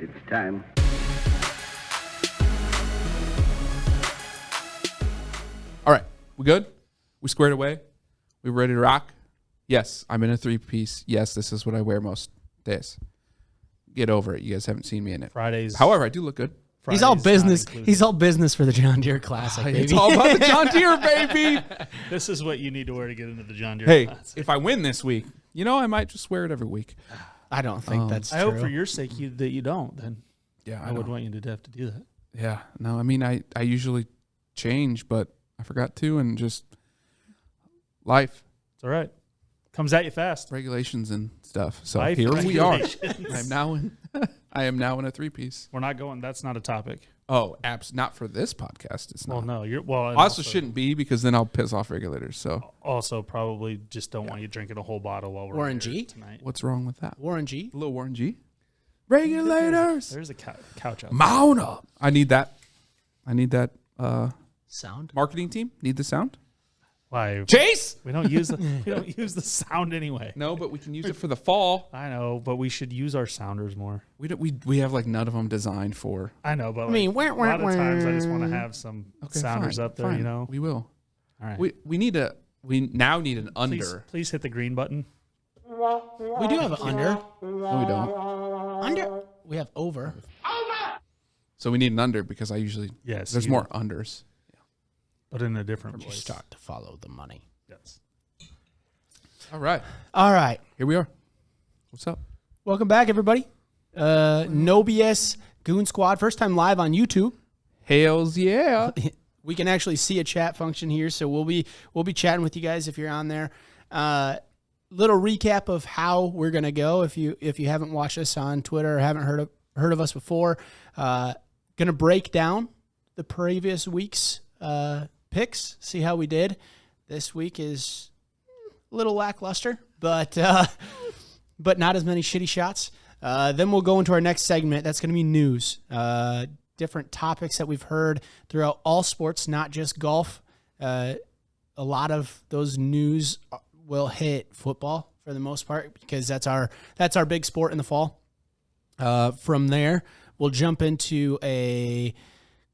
It's time. All right. We good? We squared away? We ready to rock? Yes, I'm in a 3-piece. Yes, this is what I wear most days. Get over it. You guys haven't seen me in it. Fridays. However, I do look good. Fridays He's all not business. included. He's all business for the John Deere Classic, baby. It's all about the John Deere, baby. This is what you need to wear to get into the John Deere Hey, Classic. if I win this week, I might just wear it every week. I don't think that's true. I hope for your sake that you don't. Then Yeah, I would want you to have to do that. Yeah. No, I mean, I usually change, but I forgot to, and just life, It's all right. Comes at you fast. regulations and stuff. So Life here we are. regulations. I am now in a 3-piece. We're not going. That's not a topic. Oh, not for this podcast. It's Well, not. no. You're well. and I also shouldn't be, because then I'll piss off regulators. So Also, probably just don't want you drinking a whole bottle while we're Warren here G? tonight. what's wrong with that? Warren G. A little Warren G. Regulators. There's a couch out. Mount up. I need that. Sound. Marketing team. Need the sound. Why? Chase. We don't use the sound anyway. No, but we can use it for the fall. I know, but we should use our sounders more. We have like none of them designed for. I know, but I mean, a lot of times I just want to have some sounders fine, up there. fine. You know. We will. All right. We now need an under. Please hit the green button. We do have an under. No, we don't. Under. We have over. So we need an under, because I usually Yes. there's you more do, unders. but in a different You voice. start to follow the money. Yes. All right, All right. here we are. What's up? Welcome back, everybody. No BS Goon Squad. First time live on YouTube. Hails yeah. We can actually see a chat function here, so we'll be chatting with you guys if you're on there. Little recap of how we're gonna go. If you haven't watched us on Twitter or haven't heard of us before, gonna break down the previous week's picks. See how we did. This week is a little lackluster, but not as many shitty shots. Then we'll go into our next segment. That's gonna be news. Different topics that we've heard throughout all sports, not just golf. A lot of those news will hit football for the most part, because that's our big sport in the fall. From there, we'll jump into a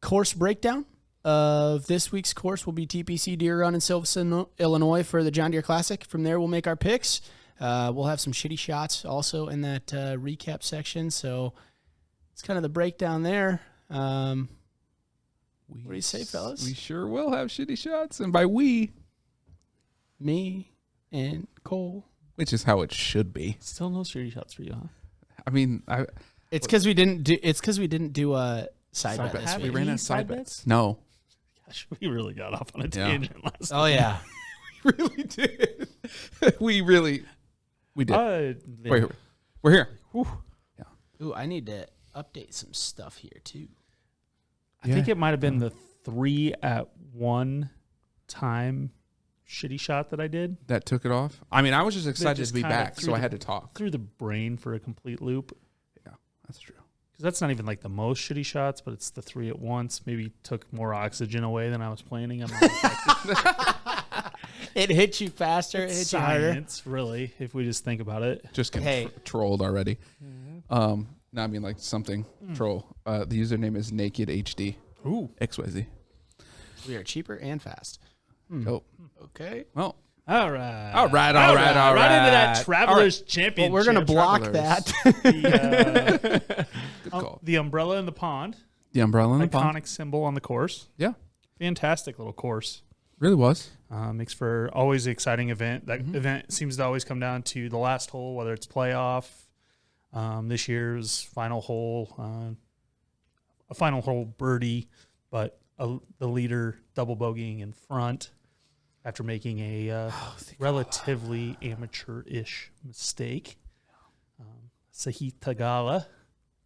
course breakdown of this week's course. Will be TPC Deer Run in Silverton, Illinois for the John Deere Classic. From there, we'll make our picks. We'll have some shitty shots also in that recap section. So it's kind of the breakdown there. What do you say, fellas? We sure will have shitty shots, and by we, Me and Cole. which is how it should be. Still no shitty shots for you, huh? I mean, It's because we didn't do a side bet this we week. ran out of side bets. No, Gosh, we really got off on a tangent last Oh yeah. we really did. we did. Wait, we're here. Whew. Ooh, I need to update some stuff here too. I think it might have been the 3 at 1 time shitty shot that I did. That took it off. I mean, I was just excited just to be kinda back, threw so I the- had to talk. Threw the brain for a complete loop. Yeah, that's true. Because that's not even like the most shitty shots, but it's the 3 at once. Maybe took more oxygen away than I was planning. I'm not It hit you faster. It hit you harder. science, really, if we just think about it. Just getting Hey. trolled already. No, I mean like something troll. The username is Naked HD Ooh. XYZ. We are cheaper and fast. Oh, Okay. well, All right. all right. Right into that All Travelers Well, Championship. we're gonna block Travelers. that. Good call. The umbrella in the pond. The umbrella and the Iconic pond. symbol on the course. Yeah, Fantastic little course. really was. Makes for always an exciting event. That event seems to always come down to the last hole, whether it's playoff, this year's final hole, a final hole birdie, but the leader double bogeying in front after making a relatively amateur-ish mistake. Sahith Tagala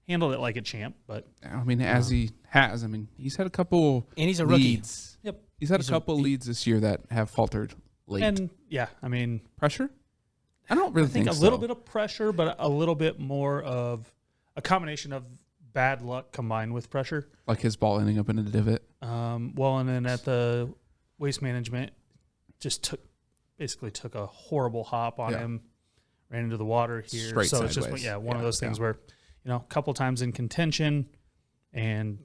handled it like a champ, but I mean, as he has. I mean, he's had a couple And he's a rookie. leads. yep. He's had a couple leads this year that have faltered late. And yeah, I mean, Pressure? I don't really I think a so. little bit of pressure, but a little bit more of a combination of bad luck combined with pressure. Like his ball ending up in a divot. Well, and then at the Waste Management, just basically took a horrible hop on Yeah. him, ran into the water here. Straight so it's just sideways. one of those things where, a couple times in contention, and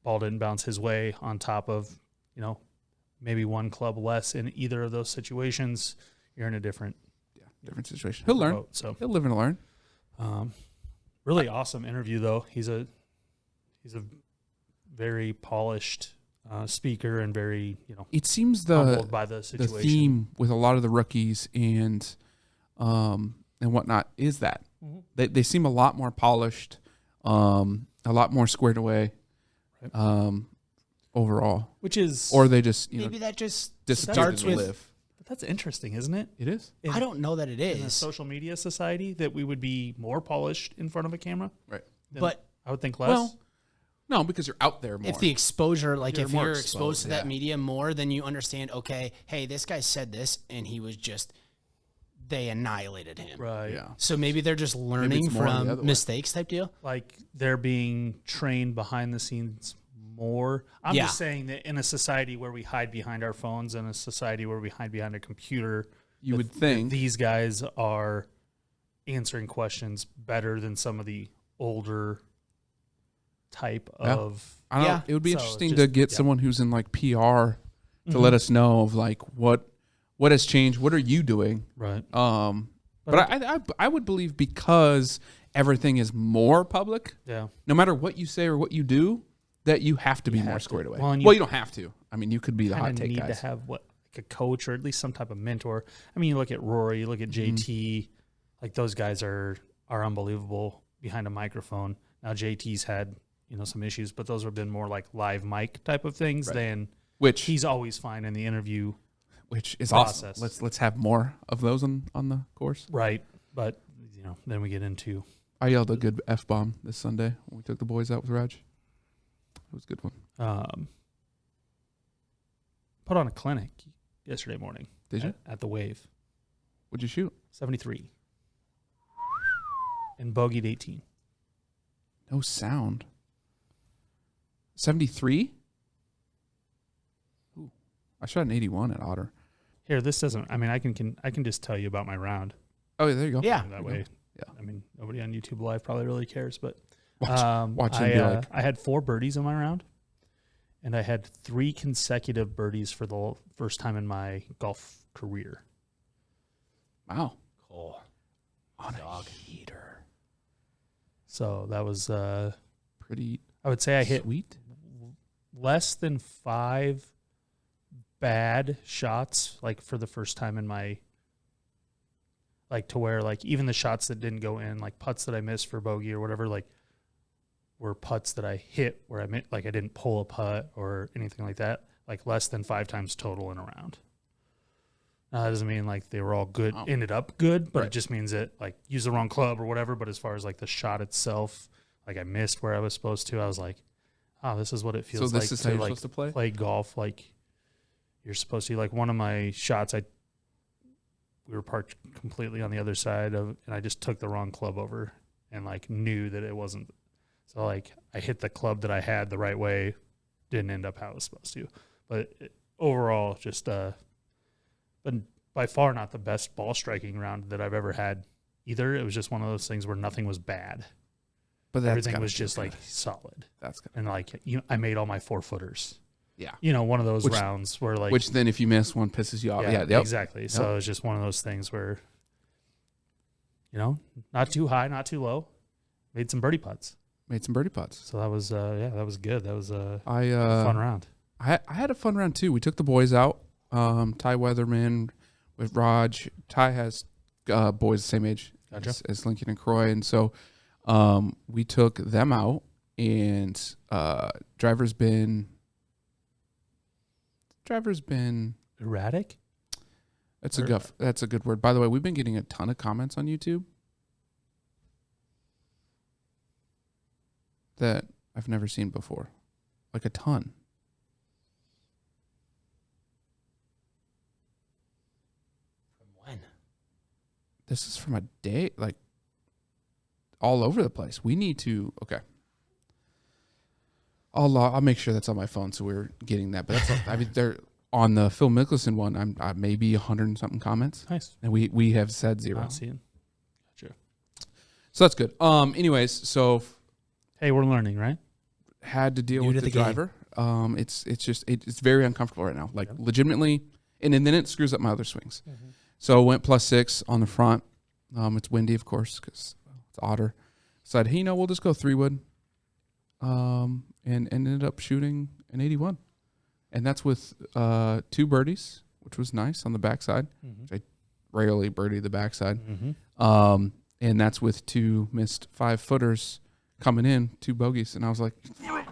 ball didn't bounce his way. On top of, maybe one club less in either of those situations, you're in a different situation. He'll learn. boat. So He'll live and learn. really awesome interview though. He's a very polished speaker and very It seems humbled by the the situation. theme with a lot of the rookies and whatnot is that they seem a lot more polished, a lot more squared away, overall. Which is Or they just Maybe that just disappeared starts and with. live. that's interesting, isn't it? It is In- I don't know that it in a is, social media society that we would be more polished in front of a camera. right. than- but I would think less. Well, no, because you're out there more. if the exposure, like You're if more you're exposed to that yeah. media more, then you understand. Okay, hey, this guy said this, and he was just they annihilated him. right. yeah. So maybe they're just learning more the other from way. mistakes type deal. Like they're being trained behind the scenes more. I'm Yeah. just saying that in a society where we hide behind our phones, and a society where we hide behind a computer, You would think. these guys are answering questions better than some of the older type Yeah. of. I don't know. Yeah. It would be So interesting just- to get yeah. someone who's in like PR to Mhm. let us know of like what has changed. What are you doing? Right. But I would believe because everything is more public, Yeah. no matter what you say or what you do, that you have to be You more have to. squared away. Well, and Well, you- you don't have to. I mean, you could be the hot Kind of take need guys. to have like a coach or at least some type of mentor. I mean, you look at Rory, you look at Mm-hmm. JT, like those guys are unbelievable behind a microphone. Now JT's had some issues, but those have been more like live mic type of things Right. than which he's always fine in the interview. is process. awesome. Let's have more of those on the course. Right. But then we get into I yelled a good F-bomb this Sunday when we took the boys out with Raj. It was a good one. put on a clinic yesterday morning. Did you? At the Wave. What'd you shoot? 73. And bogeyed 18. No sound. 73? Ooh. I shot an 81 at Otter. Here, this doesn't. I mean, I can just tell you about my round. Oh, yeah, there you go. Yeah. That way. Yeah. I mean, nobody on YouTube Live probably really cares, but Watch I, him be like, I had 4 birdies in my round, and I had 3 consecutive birdies for the first time in my golf career. wow. Cool. On a heater. So that was, Pretty I would say I hit sweet. less than 5 bad shots, like for the first time in my, like to where like even the shots that didn't go in, like putts that I missed for bogey or whatever, like were putts that I hit where I meant like I didn't pull a putt or anything like that, like less than 5 times total in a round. Now that doesn't mean like they were all good, Wow. ended up good, but Right. it just means that like use the wrong club or whatever. But as far as like the shot itself, like I missed where I was supposed to. I was like, oh, this is what it feels So like this is to how you're like supposed to play? play golf. Like you're supposed to. Like one of my shots, we were parked completely on the other side of, and I just took the wrong club over and like knew that it wasn't. So like I hit the club that I had the right way, didn't end up how it was supposed to. But overall, just but by far not the best ball striking round that I've ever had either. It was just one of those things where nothing was bad. But that's Everything gotta was feel just good. like solid. That's good. And like I made all my 4-footers. Yeah. One of those Which- rounds where like Which then if you miss one pisses you off. Yeah, yep. exactly. So it's just one of those things where not too high, not too low. Made some birdie putts. Made some birdie putts. So that was that was good. That was a I fun round. I had a fun round too. We took the boys out. Ty Weatherman with Raj. Ty has boys the same age Gotcha. as Lincoln and Croy, and so we took them out. And driver's been Erratic. that's a good word. By the way, we've been getting a ton of comments on YouTube that I've never seen before, like a ton. When? This is from a day, like all over the place. We need to, okay. I'll make sure that's on my phone so we're getting that. But that's, I mean, they're on the Phil Mickelson one. I'm maybe 100 and something comments, Nice. and we have said 0. Not seeing. Gotcha. So that's good. Anyways, so Hey, we're learning, right? had to deal New with to the the game. driver. It's very uncomfortable right now. Like legitimately, and then it screws up my other swings. So went +6 on the front. It's windy, of course, because it's otter. Said, hey, we'll just go 3-wood. And ended up shooting an 81. And that's with 2 birdies, which was nice on the backside. Which I rarely birdie the backside. And that's with 2 missed 5-footers coming in, 2 bogeys. And I was like, damn it.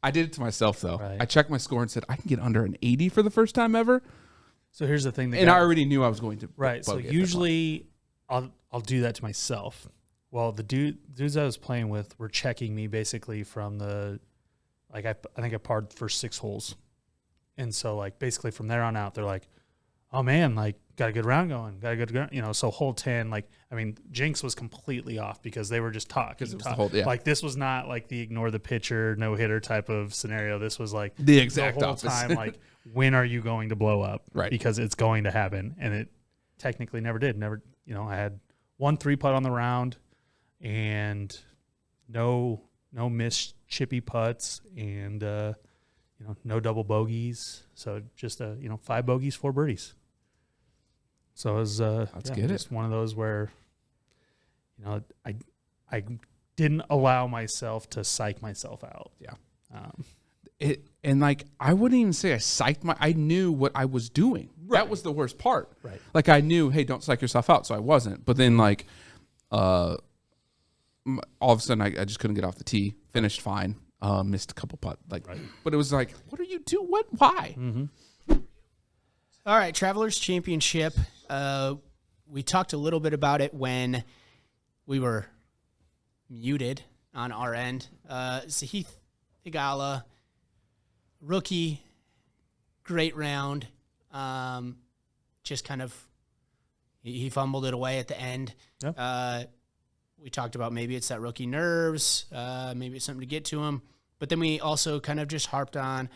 I did it to myself, though. Right. I checked my score and said, I can get under an 80 for the first time ever. So here's the thing. And I already knew I was going to. Right. So bogey at that usually I'll do that to myself. Well, the dudes I was playing with were checking me basically from the, like I think I parred the first 6 holes. And so like basically from there on out, they're like, oh man, like got a good round going, so hole 10, like, I mean, Jinx was completely off because they were just talking. 'Cause it was the whole- yeah. Like this was not like the ignore the pitcher, no hitter type of scenario. This was like The exact whole opposite. time, like when are you going to blow up? Right. Because it's going to happen. And it technically never did. Never, I had 1 3-putt on the round and no missed chippy putts and, no double bogeys. So just, 5 bogeys, 4 birdies. So it was just one of those where, I didn't allow myself to psych myself out. Yeah. And like, I wouldn't even say I knew what I was doing. Right. That was the worst part. Right. Like I knew, hey, don't psych yourself out. So I wasn't. But then like, all of a sudden I just couldn't get off the tee, finished fine. Missed a couple putts. But it was like, what are you doing? Why? All right, Travelers Championship. We talked a little bit about it when we were muted on our end. Sahith Theegala, rookie, great round. Just kind of, he fumbled it away at the end. Yep. We talked about maybe it's that rookie nerves, maybe it's something to get to him. But then we also kind of just harped on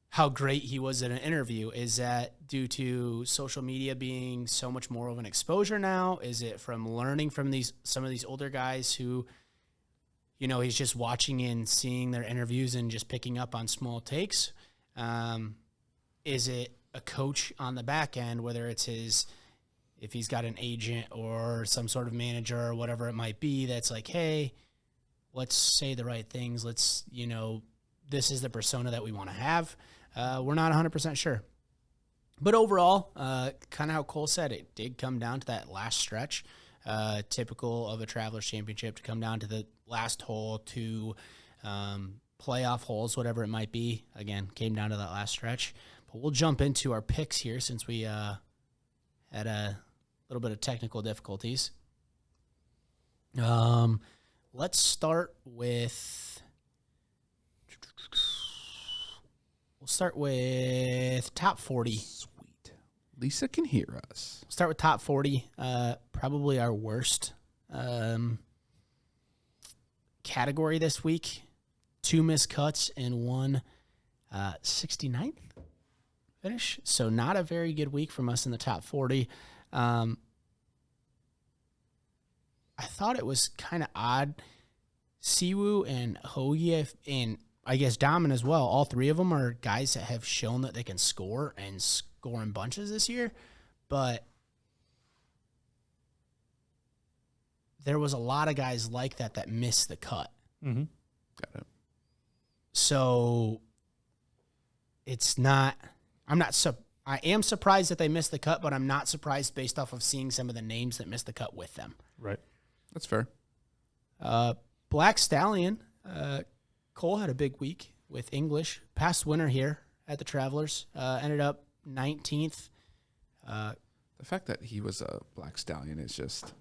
how great he was in an interview. Is that due to social media being so much more of an exposure now? Is it from learning from some of these older guys who, he's just watching and seeing their interviews and just picking up on small takes? Is it a coach on the back end, whether it's if he's got an agent or some sort of manager or whatever it might be, that's like, hey, let's say the right things. Let's, this is the persona that we want to have. We're not 100% sure. But overall, kind of how Cole said, it did come down to that last stretch, typical of a Travelers Championship, to come down to the last hole, to playoff holes, whatever it might be. Again, came down to that last stretch. But we'll jump into our picks here since we had a little bit of technical difficulties. Let's start with... We'll start with top 40. Sweet. Lisa can hear us. Start with top 40. Probably our worst category this week. 2 missed cuts and 1 69th finish. So not a very good week from us in the top 40. I thought it was kind of odd. Siwoo and Hoagie and I guess Dahmen as well. All 3 of them are guys that have shown that they can score and score in bunches this year. But there was a lot of guys like that missed the cut. Mm-hmm. Got it. So it's not, I am surprised that they missed the cut, but I'm not surprised based off of seeing some of the names that missed the cut with them. Right. That's fair. Black Stallion, Cole had a big week with English. Past winner here at the Travelers. Ended up 19th. The fact that he was a Black Stallion is just...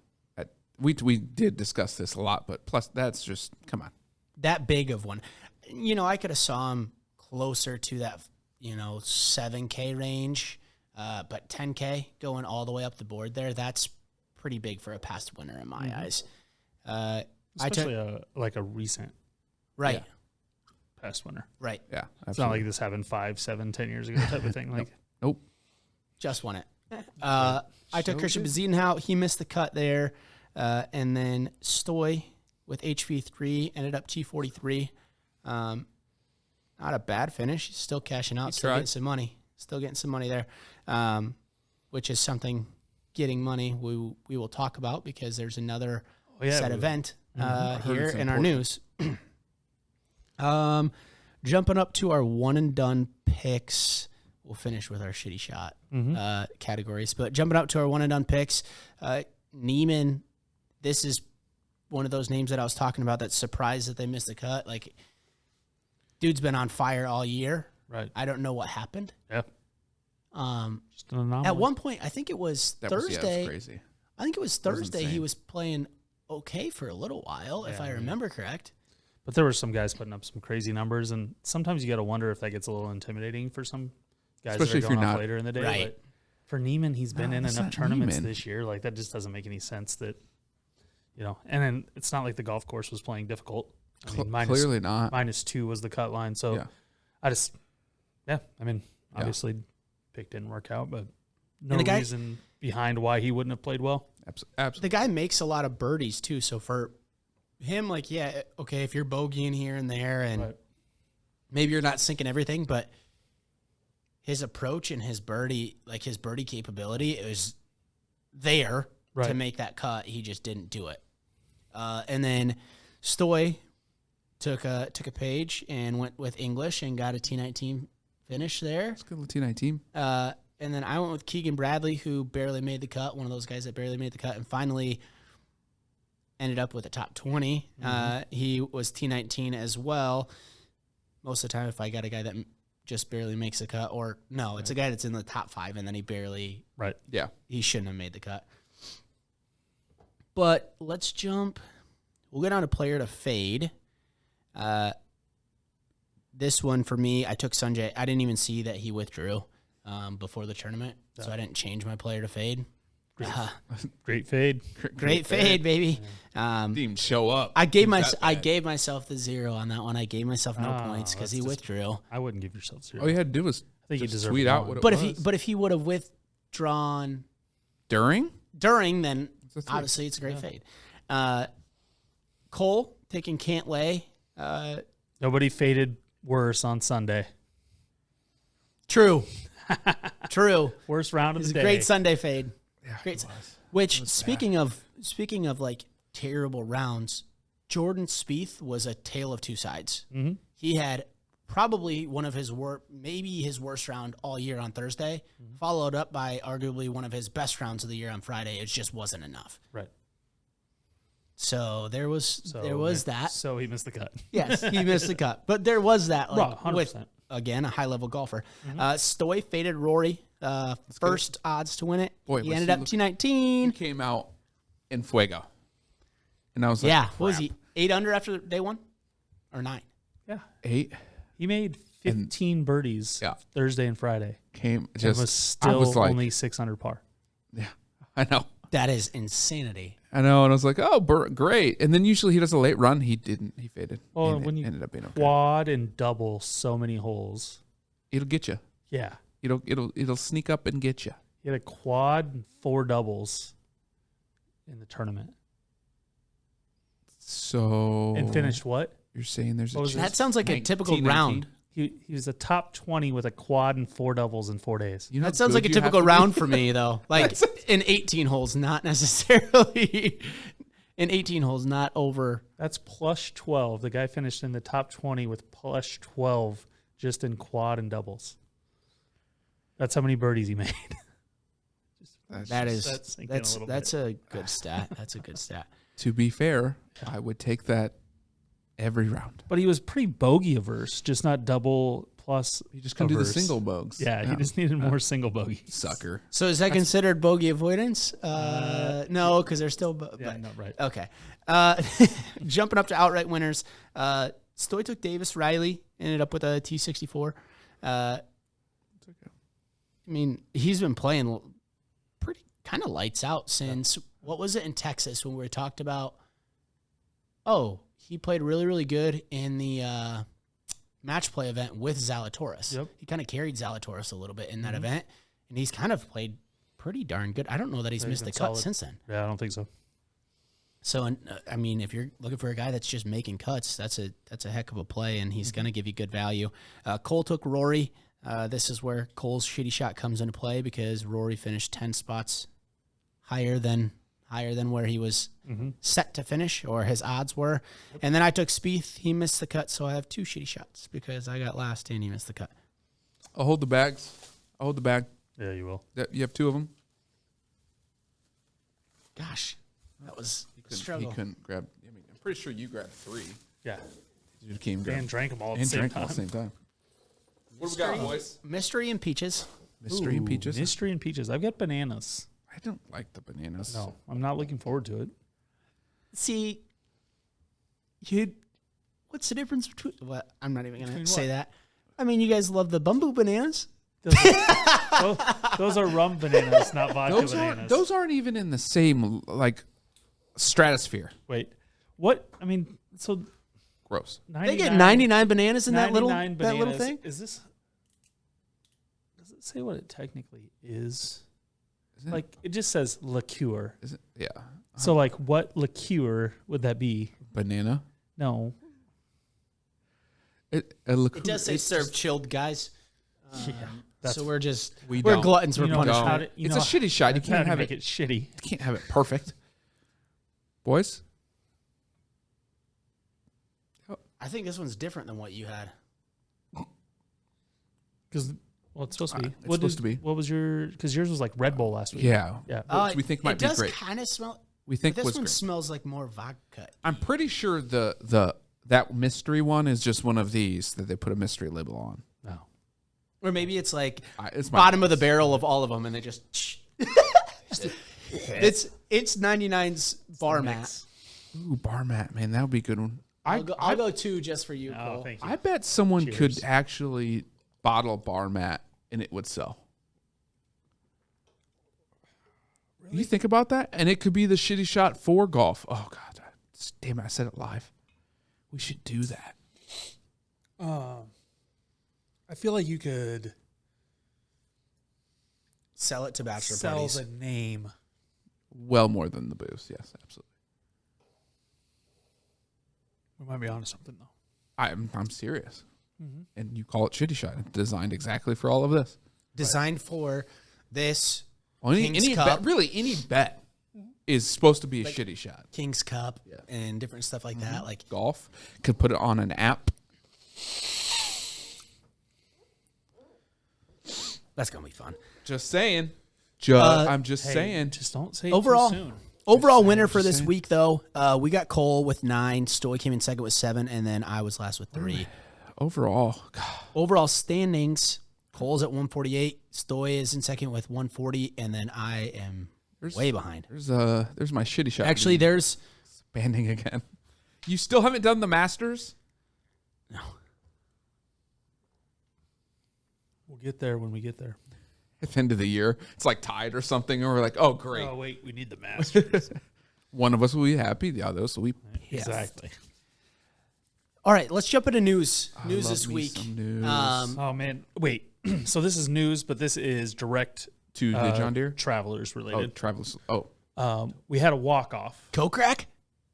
We did discuss this a lot, but plus that's just... Come on. That big of one. I could have saw him closer to that, 7K range. But 10K going all the way up the board there, that's pretty big for a past winner in my eyes. Especially a recent Right. past winner. Right. Yeah. It's not like this happened 5, 7, 10 years ago type of thing. Like, Nope. Just won it. I took Christian Bezuidenhout. He missed the cut there. And then Stoy with HV3 ended up T43. Not a bad finish. He's still cashing out, still getting some money. Still getting some money there, which is something getting money we will talk about because there's another set event here in our news. Jumping up to our one and done picks. We'll finish with our shitty shot categories. But jumping up to our one and done picks, Neiman, this is one of those names that I was talking about that's surprised that they missed the cut. Like, dude's been on fire all year. Right. I don't know what happened. Yeah. Just an anomaly. At one point, I think it was Thursday. Was crazy. I think it was Thursday. insane. He was playing okay for a little while, if I remember correct. But there were some guys putting up some crazy numbers, and sometimes you got to wonder if that gets a little intimidating for some guys Especially that if are you're going off not- later in the day. Right. But for Neiman, he's been in that's enough not tournaments Neiman. this year. Like, that just doesn't make any sense that, and then it's not like the golf course was playing difficult. I mean, Clearly not. -2 was the cut line. So Yeah. Obviously pick didn't work out, but no And the guy- reason behind why he wouldn't have played well. Absolutely. The guy makes a lot of birdies too. So for him, like, yeah, okay, if you're bogeying here and there and Right. maybe you're not sinking everything, but his approach and his birdie capability is there to Right. make that cut. He just didn't do it. And then Stoy took a page and went with English and got a T19 finish there. It's a good Latino team. And then I went with Keegan Bradley, who barely made the cut, one of those guys that barely made the cut, and finally ended up with a top 20. He was T19 as well. Most of the time, if I got a guy that just barely makes the cut, or no, it's a guy that's in the top 5, and then he barely, Right. Yeah. he shouldn't have made the cut. But let's jump. We'll get on a player to fade. This one for me, I took Sanjay. I didn't even see that he withdrew before the tournament, so I didn't change my player to fade. Great fade. Great fade, baby. Didn't even show up. I gave That I bad. gave myself the 0 on that one. I gave myself no Oh, points because that's he just- withdrew. I wouldn't give yourself 0. All you had to do was I think you just deserve tweet a out one. what it But was. if he would have withdrawn during, during, then It's a 3. obviously it's a great fade. Cole taking Cantlay. Nobody faded worse on Sunday. True. True. Worst round of It's the a day. great Sunday fade. Great. it was. Which speaking of like terrible rounds, Jordan Spieth was a tale of two sides. Mhm. He had probably one of his maybe his worst round all year on Thursday, followed up by arguably one of his best rounds of the year on Friday. It just wasn't enough. Right. So there was that. So he missed the cut. Yes, he missed the cut, but there was that like, 100%. with again a high level golfer. Stoy faded Rory. First odds to win it. Boy, he was ended he up look- T19. He came out in fuego, and I was like, Yeah, what was crap. he? 8 under after day 1 or 9? Yeah. 8 He made 15 birdies Yeah. Thursday and Friday. came It just. was still I was like, only 6 under par. yeah, I know. That is insanity. I know, and I was like, "Oh, great!" And then usually he does a late run. He didn't. He faded. Well, and when it you ended up being okay. Quad and double so many holes. It'll get you. Yeah. It'll sneak up and get you. He had a quad and 4 doubles in the tournament. So And finished what? You're saying there's What a was chance? That sounds like a 19, typical 19? round. He was a top 20 with a quad and 4 doubles in 4 days. You know That how sounds like a good you have typical to be? round for me, though. Like in 18 holes, not necessarily. In 18 holes, not over. That's plus 12. The guy finished in the top 20 with plus 12 just in quad and doubles. That's how many birdies he made. That is that's sinking a that's little that's a good stat. That's a good stat. To be fair, I would take that every round. But he was pretty bogey averse, just not double plus. You just couldn't do the averse. single bogues. Yeah, he just needed more single bogeys. sucker. So is that considered bogey avoidance? No, because they're still. Yeah, no, right. Okay. Jumping up to outright winners. Stoy took Davis. Riley ended up with a T64. I mean, he's been playing pretty kind of lights out since, what was it in Texas when we talked about, he played really, really good in the match play event with Zalatoris. Yep. He kind of carried Zalatoris a little bit in that event, and he's kind of played pretty darn good. I don't know that he's Yeah, missed the he's cut been solid. since then. Yeah, I don't think so. So, I mean, if you're looking for a guy that's just making cuts, that's a heck of a play, and he's going to give you good value. Cole took Rory. This is where Cole's shitty shot comes into play because Rory finished 10 spots higher than where he was set to finish, or his odds were. And then I took Spieth. He missed the cut, so I have 2 shitty shots because I got last and he missed the cut. I'll hold the bags. I'll hold the bag. Yeah, you will. You have 2 of them? Gosh, that was a He struggle. couldn't grab. I mean, I'm pretty sure you grabbed 3. Yeah. You came Dan drank them all at the and same drank time. all at the same time. What do we got, boys? Mystery and peaches. Mystery and Ooh, peaches. Mystery and peaches. I've got bananas. I don't like the bananas. No, I'm not looking forward to it. See, what's the difference between? What? I'm not even going Between to say what? that. I mean, you guys love the bamboo bananas. Those are rum bananas, not vodka Those bananas. aren't. Those aren't even in the same like stratosphere. Wait, what? I mean, so Gross. 99, They get 99 bananas in that little 99 little bananas. thing. Is this? Does it say what it technically is? Isn't Like it just says liqueur. Is it? Yeah. So like, what liqueur would that be? Banana. No. It does say serve chilled, guys. Yeah. That's So we're We we're don't. gluttons. you We're know punished. how No. to- you It's know a shitty shot. You that's how can't to have make it. it shitty. You can't have it perfect. Boys. I think this one's different than what you had. Because it's supposed to be. It's supposed to be. What was your? Because yours was like Red Bull last week. Yeah. Yeah. Which we think might it be does great. kind of smell. We think This was one great. smells like more vodka. I'm pretty sure that mystery one is just one of these that they put a mystery label on. No. Or maybe it's like It's my bottom of the guess. barrel of all of them, and they just. it's 99's bar mat. Ooh, bar mat, man, that would be a good one. I'll go 2 just for you, Oh, Cole. thank you. I bet someone Cheers. could actually bottle bar mat and it would sell. You think about that? And it could be the shitty shot for golf. Oh, God. Damn it, I said it live. We should do that. I feel like you could Sell it to bachelor sell parties. the name. Well more than the booze. Yes, absolutely. We might be onto something though. I'm serious. And you call it shitty shot. It's designed exactly for all of this. Designed for this Well, King's any Cup. bet, really, any bet is supposed to be a shitty shot. King's Cup and different stuff like that. Like Golf could put it on an app. that's gonna be fun. Just saying. I'm just Hey, saying. Just don't say Overall, it too soon. overall winner for this week though, we got Cole with 9, Stoy came in second with 7, and then I was last with 3. Overall, God, Overall standings, Cole's at 148, Stoy is in second with 140, and then I am way behind. there's my shitty shot. Actually, there's banding again. You still haven't done the Masters? no. We'll get there when we get there. At the end of the year, it's like tied or something, or we're like, oh great, Oh wait, we need the Masters. one of us will be happy, the others will be pissed. Exactly. All right, let's jump into news. I News love this me week. some news. Oh man, wait. So this is news, but this is direct To the John Deere. travelers Oh, related. Travelers. Oh, We had a walk off. Kokrak,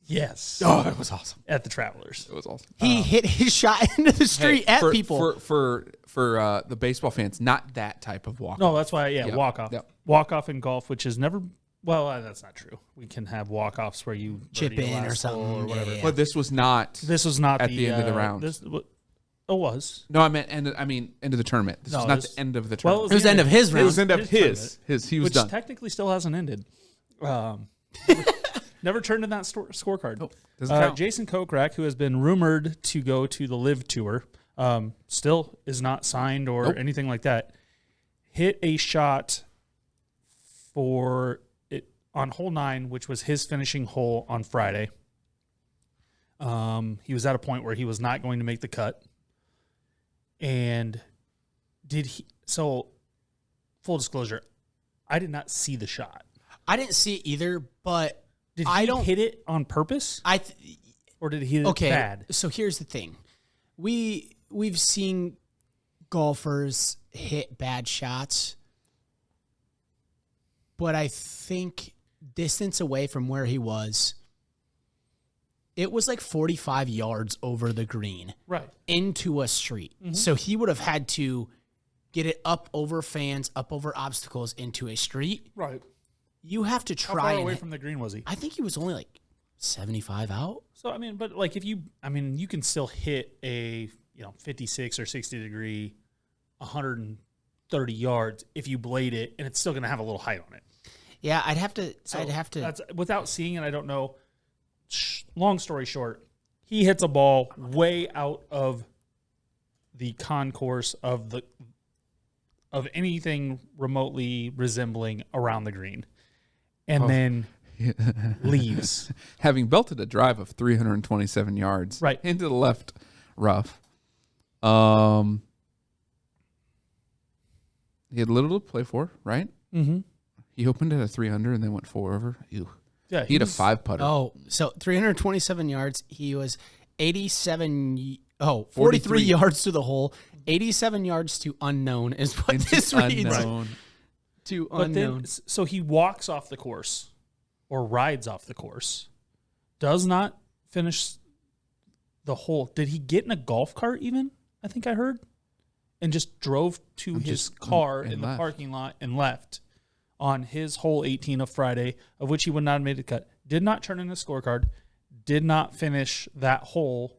Yes. oh, it was awesome. At the Travelers. It was awesome. he hit his shot into the street Hey, at for, people. for the baseball fans, not that type of walk. No, that's why. Yeah, Yep, walk off. yep. Walk off in golf, which is never. Well, that's not true. We can have walk offs where you Chip birdie your in or last hole something. or whatever. Yeah. But this was not. This was not At the end of the round. This it was. No, I meant end of the tournament. This No, was not this- the end of the Well, tournament. It was the end of his it round. was end of his his. tournament, He was which done. technically still hasn't ended. Never turned in that scorecard. Doesn't count. Jason Kokrak, who has been rumored to go to the Live Tour, still is not signed or Nope. anything like that. Hit a shot for it on hole 9, which was his finishing hole on Friday. He was at a point where he was not going to make the cut. And so full disclosure, I did not see the shot. I didn't see it either, but Did I he don't hit it on purpose, or did he hit it bad? So here's the thing. We've seen golfers hit bad shots, but I think distance away from where he was, it was like 45 yards over the green Right. into a street. So he would have had to get it up over fans, up over obstacles into a street. Right. You have to How try far and away from the green was he? I think he was only like 75 out. So I mean, but like you can still hit a 56 or 60 degree, 130 yards if you blade it, and it's still going to have a little height on it. Yeah, I'd have to. That's without seeing it. I don't know. Long story short, he hits a ball way out of the concourse of anything remotely resembling around the green, and then leaves. Having belted a drive of 327 yards Right. into the left rough. He had little to play for, right? Mm-hmm. He opened at a 300 and then went 4 over. Ew. Yeah, He had a was- 5 putter. Oh, so 327 yards. He was 43 43 yards to the hole. 87 yards to unknown is what Into this reads. unknown. To But unknown. then, so he walks off the course, or rides off the course, does not finish the hole. Did he get in a golf cart even? I think I heard, and just drove to And his just- car and in the left. parking lot and left on his hole 18 of Friday, of which he would not have made a cut. Did not turn in a scorecard, did not finish that hole,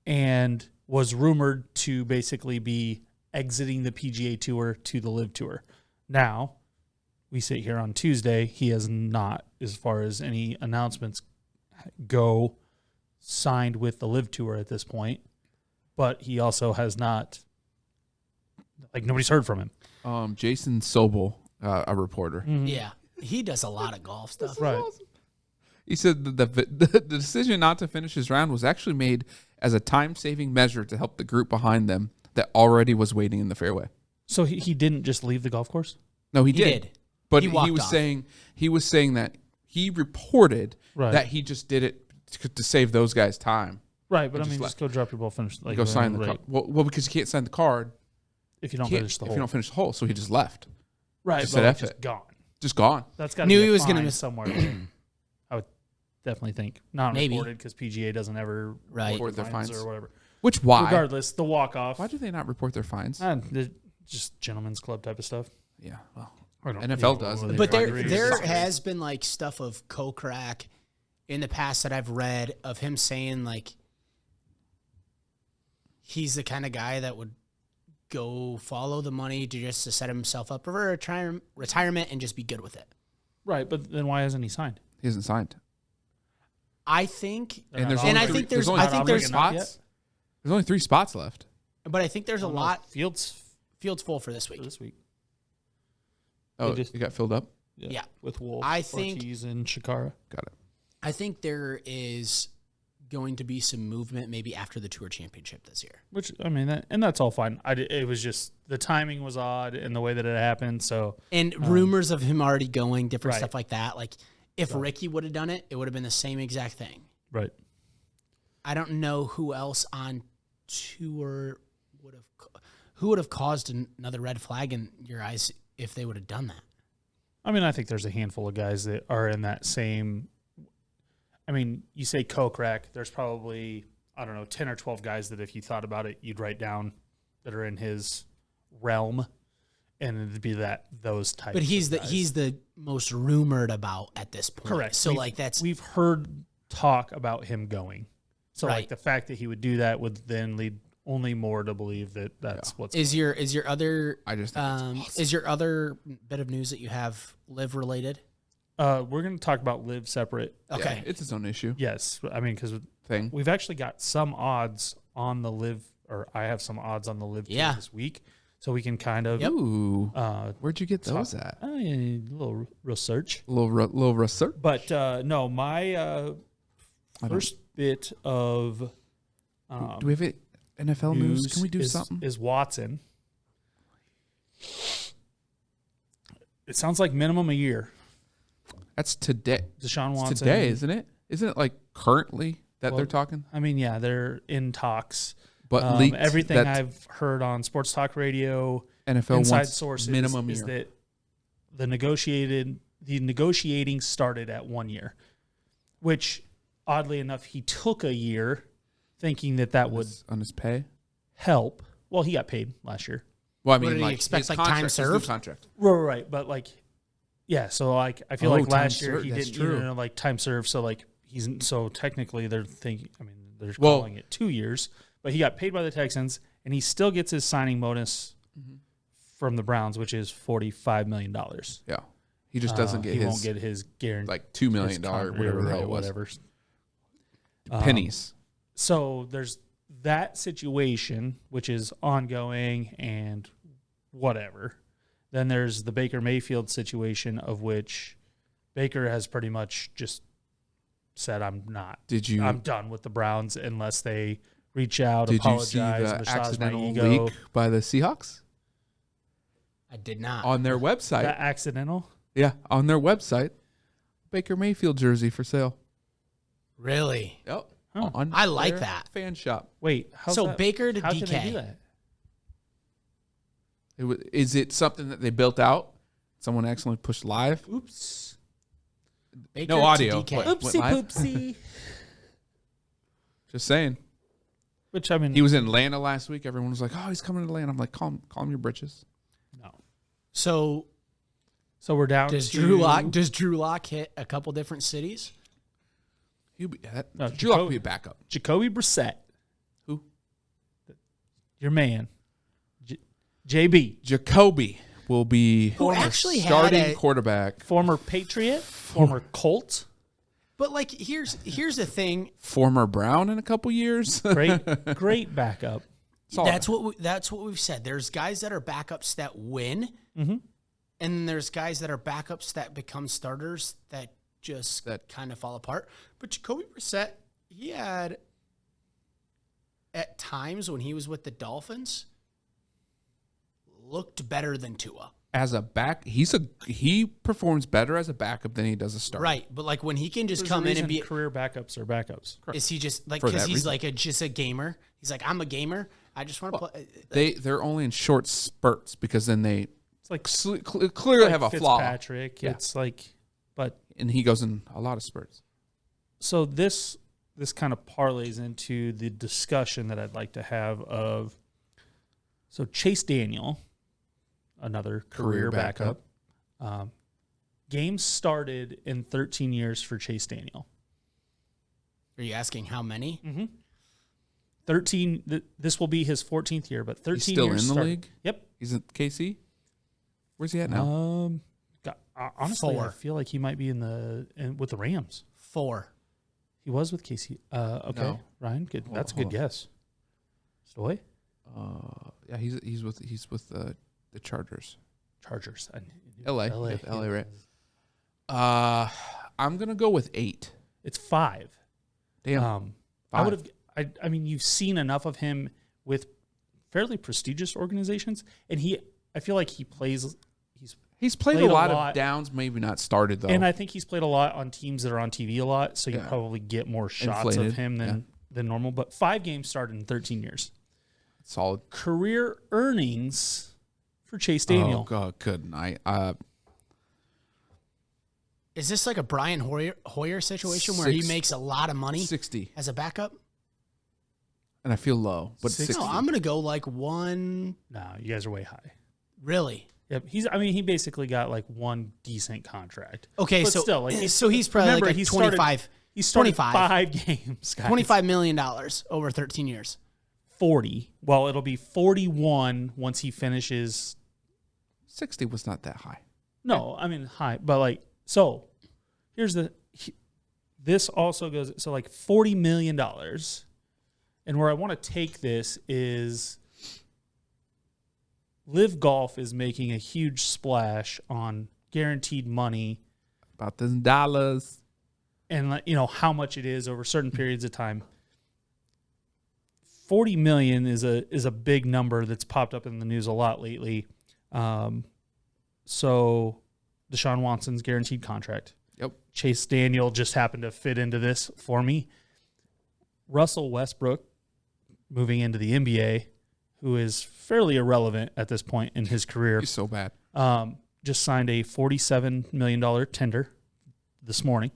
and was rumored to basically be exiting the PGA Tour to the Live Tour. Now, we sit here on Tuesday. He has not, as far as any announcements go, signed with the Live Tour at this point. But he also has not, like, nobody's heard from him. Jason Sobel, a reporter. Yeah, he does a lot of golf stuff. Right. He said that the decision not to finish his round was actually made as a time-saving measure to help the group behind them that already was waiting in the fairway. So he didn't just leave the golf course? No, he He did. did. But He he, walked was off. saying that he reported Right. that he just did it to save those guys time. Right, but I just mean, left. just go drop your ball, finish. Like, Go sign the right, card. Well, because you can't sign the card if you don't can't- finish the if hole. you don't finish the hole. So he just left, Right, just but said like, F just it. gone. just gone. That's got to Knew be he was gonna fine miss- somewhere. I would definitely think not Maybe. reported because PGA doesn't ever Right. report Report their fines. or whatever. Which why? Regardless, the walk off. Why do they not report their fines? Just gentlemen's club type of stuff. Yeah, well, I don't- NFL yeah, does, well, and But they there, probably there agree. has been like stuff of Kokrak in the past that I've read of him saying like he's the kind of guy that would go follow the money to set himself up for retirement and just be good with it. Right, but then why hasn't he signed? he hasn't signed. I think, They're And there's not only I three, think there's, only I think three there's, enough spots. There's only 3 spots left. but I think there's a I don't know. lot. Fields Fields full for this for week. this week. Oh, just- it got filled up. Yeah. with Wolf, I think- Ortiz, and Shakara. Got it. I think there is going to be some movement maybe after the Tour Championship this year. Which I mean, that's all fine. It was just the timing was odd and the way that it happened. So And rumors of him already going, different Right. stuff like that. Like if Ricky would have done it, it would have been the same exact thing. right, I don't know who else on tour who would have caused another red flag in your eyes if they would have done that. I mean, I think there's a handful of guys that are in that same. I mean, you say Kokrak, there's probably, I don't know, 10 or 12 guys that if you thought about it, you'd write down that are in his realm, and it'd be those types. But he's of guys. he's the most rumored about at this point. correct. So We've- like that's we've heard talk about him going. So Right. like the fact that he would do that would then lead only more to believe that that's what's is your other I just think it's awesome. is your other bit of news that you have live related? We're going to talk about Live separate. Okay. Yeah, it's its own issue Yes, I mean because thing. we've actually got some odds on the Live, or I have some odds on the Live tour Yeah. this week, so we can kind of Ooh, uh, where'd you get those talk- at? a little research. Little research. But no, my I don't- first bit of Do we have it? NFL news? Can we do is, something? Is Watson? It sounds like minimum a year. That's today. Deshaun It's Watson. today, isn't it? Isn't it like currently that Well, they're talking? I mean, yeah, they're in talks. But leaked everything that I've heard on Sports Talk Radio, NFL inside wants sources, minimum is year. that the negotiating started at 1 year, which oddly enough, he took a year thinking that would On his pay. help. Well, he got paid last year. Well, I What mean, did he like expect, his like, contract, time his new served? contract. Right. But like, yeah. So like, I feel Oh, like time last year served, he that's didn't, true. like time served. So like, so technically they're thinking, I mean, they're Well- calling it 2 years, but he got paid by the Texans and he still gets his signing bonus from the Browns, which is $45 million. Yeah, he just doesn't get he his won't get his guarantee, like $2 million whatever the hell it was. whatever. Pennies. So there's that situation, which is ongoing and whatever. Then there's the Baker Mayfield situation, of which Baker has pretty much just said, I'm done with the Browns unless they reach out, Did you see apologize, the massage my accidental ego. leak by the Seahawks I did not. on their website? That accidental? Yeah, on their website, Baker Mayfield jersey for sale. Really? Yep. Huh. On I like their that. fan shop. Wait, how's So that? Baker to How can they do DK. that? Is it something that they built out? Someone accidentally pushed live? Oops. Baker No to audio. DK. What? Oopsie live? poopsie. Just saying. Which, I mean, He was in Atlanta last week. Everyone was like, "Oh, he's coming to Atlanta." I'm like, "Calm your britches." no. So So we're down does to Drew Lock hit a couple different cities? He'll be No, Drew Lock will Jacoby- be a backup. Jacoby Brissett, Who? your man, JB, Jacoby will be Who actually had starting a- quarterback. former Patriot, former Colt. But like here's the thing. Former Brown in a couple years. Great backup. Solid. That's what we've said. There's guys that are backups that win, and then there's guys that are backups that become starters that just kind of fall apart. But Jacoby Brissett, he had at times when he was with the Dolphins looked better than Tua. As a back, he performs better as a backup than he does a starter. Right, but like when he can just There's come a in and reason be, career backups are backups. is he just like For because that he's reason. like just a gamer? He's like, I'm a gamer. I just want to play. They're only in short spurts because then they It's like clearly like have a flaw, Fitzpatrick. Yeah. It's like, but and he goes in a lot of spurts. so this kind of parlays into the discussion that I'd like to have of. So Chase Daniel, another career backup. Games started in 13 years for Chase Daniel. Are you asking how many? 13. This will be his 14th year, but 13 He's still in years the started. league. Yep. He's in KC. Where's he at now? Honestly, I 4. feel like he might be with the Rams. 4. He was with KC. Okay, No. Ryan, good. That's a good guess. Stoy, Yeah, he's with the Chargers. Chargers. LA. LA. Yeah, LA, right? I'm gonna go with 8. It's 5. Damn. I 5. would have. I mean, you've seen enough of him with fairly prestigious organizations, and I feel like he plays. He's played played a a lot lot. of downs, maybe not started though. And I think he's played a lot on teams that are on TV a lot, so you Yeah. probably get more shots Inflated, of him than normal. But 5 games started in 13 years. Solid. Career earnings for Chase Daniel. Oh God, couldn't I? Is this like a Brian Hoyer situation where he Six- makes a lot of money 60, as a backup? and I feel low, but 60. 60. No, I'm gonna go like 1. No, you guys are way high. Really? Yep, he basically got like one decent contract. Okay, But so still, like, so he's probably remember, like he a started- 25, He started 25. 5 games, guys. $25 million over 13 years. 40. Well, it'll be 41 once he finishes. 60 was not that high. No, I mean high, but like so. Here's this also goes so like $40 million, and where I want to take this is Live Golf is making a huge splash on guaranteed money About this dollars. and like, how much it is over certain periods of time. 40 million is a big number that's popped up in the news a lot lately. So Deshaun Watson's guaranteed contract. Yep. Chase Daniel just happened to fit into this for me. Russell Westbrook moving into the NBA, who is fairly irrelevant at this point in his career. He's so bad. Just signed a $47 million tender this morning.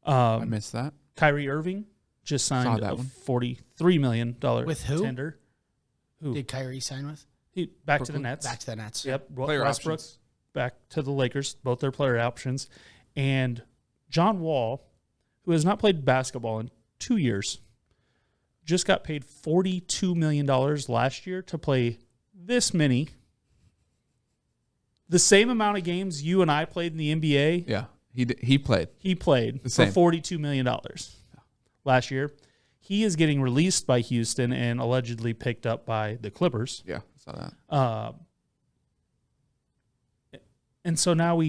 I missed that. Kyrie Irving just signed that a one. $43 million With who? tender. Who? Did Kyrie sign with? Back to the Brooklyn? Nets. Back to the Nets. Yep. Player Westbrook options. back to the Lakers, both their player options. And John Wall, who has not played basketball in 2 years, just got paid $42 million last year to play this many. The same amount of games you and I played in the NBA, Yeah, he played. he played for same. $42 million last year. He is getting released by Houston and allegedly picked up by the Clippers. Yeah, I saw that. And so now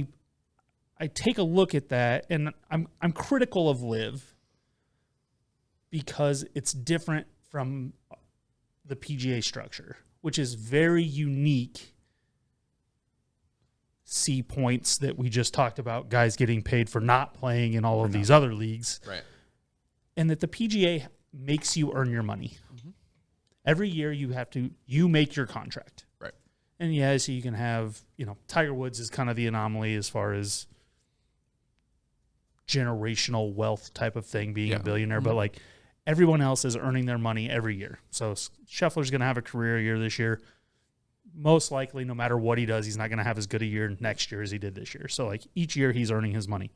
I take a look at that, and I'm critical of Liv because it's different from the PGA structure, which is very unique. C points that we just talked about, guys getting paid for not playing in all of these other leagues, Right. and that the PGA makes you earn your money. Every year you make your contract. Right. And yes, you can have, Tiger Woods is kind of the anomaly as far as generational wealth type of thing, being a billionaire, but like everyone else is earning their money every year. So Scheffler's going to have a career year this year. Most likely, no matter what he does, he's not going to have as good a year next year as he did this year. So like each year he's earning his money.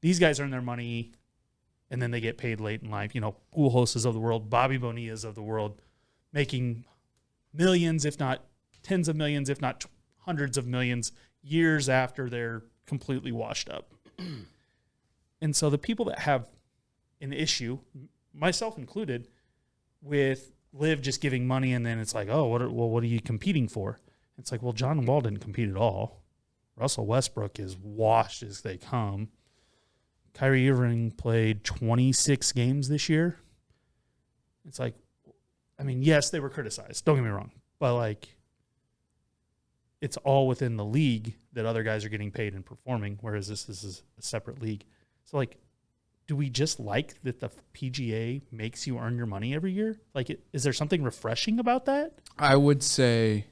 These guys earn their money and then they get paid late in life. Pujols of the world, Bobby Bonillas of the world, making millions, if not tens of millions, if not hundreds of millions, years after they're completely washed up. And so the people that have an issue, myself included, with Liv just giving money and then it's like, oh, what are you competing for? It's like, well, John Wall didn't compete at all. Russell Westbrook is washed as they come. Kyrie Irving played 26 games this year. It's like, I mean, yes, they were criticized. Don't get me wrong. But, like, it's all within the league that other guys are getting paid and performing, whereas this is a separate league. So, like, do we just like that the PGA makes you earn your money every year? Like, is there something refreshing about that? I would say,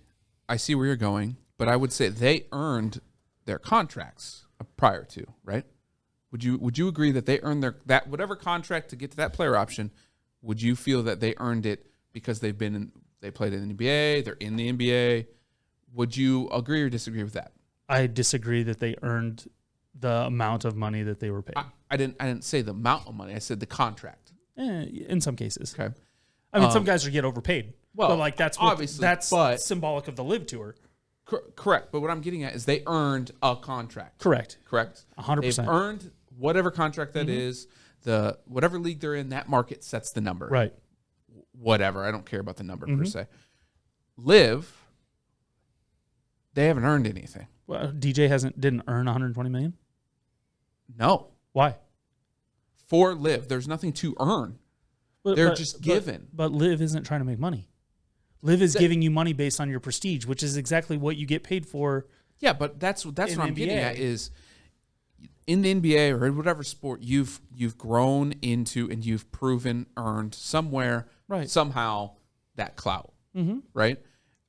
I see where you're going, but I would say they earned their contracts prior to, right? Would you agree that they earned that whatever contract to get to that player option? Would you feel that they earned it because they played in the NBA, they're in the NBA? Would you agree or disagree with that? I disagree that they earned the amount of money that they were paid. I didn't say the amount of money. I said the contract. In some cases. Okay. I mean, some guys are get overpaid. Well, but like that's obviously, that's but- symbolic of the Live Tour. Correct. But what I'm getting at is they earned a contract. Correct. 100%. They've 100%. earned whatever contract that is. Whatever league they're in, that market sets the number. Right. Whatever. I don't care about the number per se. Live, they haven't earned anything. Well, DJ didn't earn 120 million. No. Why? For Live, there's nothing to earn. They're just given. But Live isn't trying to make money. Live is giving you money based on your prestige, which is exactly what you get paid for. Yeah, but that's what I'm getting NBA. at is in the NBA or in whatever sport you've grown into and you've earned somewhere, Right. somehow that clout, right?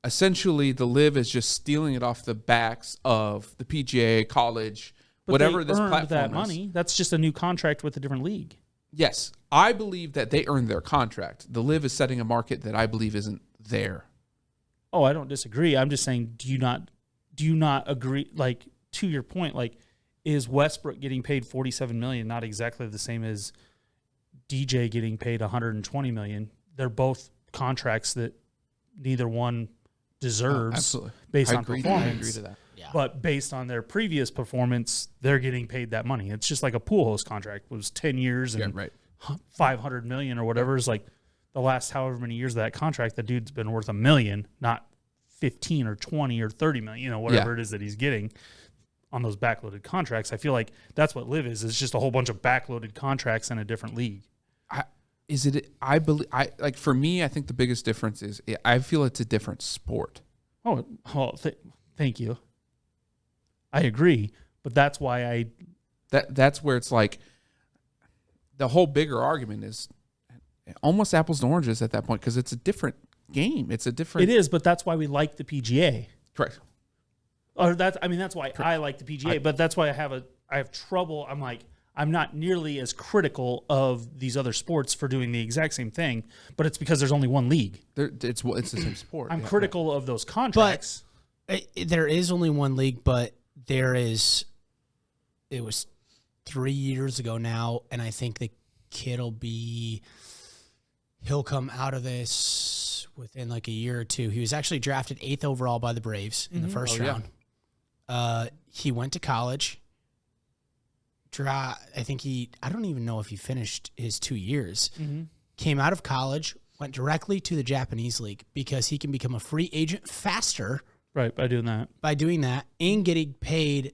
Essentially, the Live is just stealing it off the backs of the PGA, college, But whatever they this earned platform that is. money. That's just a new contract with a different league. Yes, I believe that they earned their contract. The Live is setting a market that I believe isn't there. Oh, I don't disagree. I'm just saying, do you not agree? Like, to your point, like, is Westbrook getting paid $47 million not exactly the same as DJ getting paid $120 million? They're both contracts that neither one deserves Absolutely. based I on agree. performance. I agree to that. Yeah. But based on their previous performance, they're getting paid that money. It's just like a Pujols contract. It was 10 years and Yeah, right. $500 million or whatever. Is like the last however many years of that contract, the dude's been worth $1 million, not 15 or 20 or 30 million, whatever it is that he's getting on those backloaded contracts. I feel like that's what Live is. It's just a whole bunch of backloaded contracts in a different league. For me, I think the biggest difference is I feel it's a different sport. Oh, well, thank you. I agree, but that's why That's where it's like the whole bigger argument is almost apples to oranges at that point because it's a different game. It's a different. it is, but that's why we like the PGA. Correct. Or that's why I like the PGA, but that's why I have trouble. I'm like, I'm not nearly as critical of these other sports for doing the exact same thing, but it's because there's only one league. It's the same sport. I'm critical of those contracts. There is only one league, but there is. It was 3 years ago now, and I think the kid he'll come out of this within like a year or two. He was actually drafted 8th overall by the Braves in the first round. He went to college. I don't even know if he finished his 2 years. Came out of college, went directly to the Japanese league because he can become a free agent faster. Right, by doing that. And getting paid,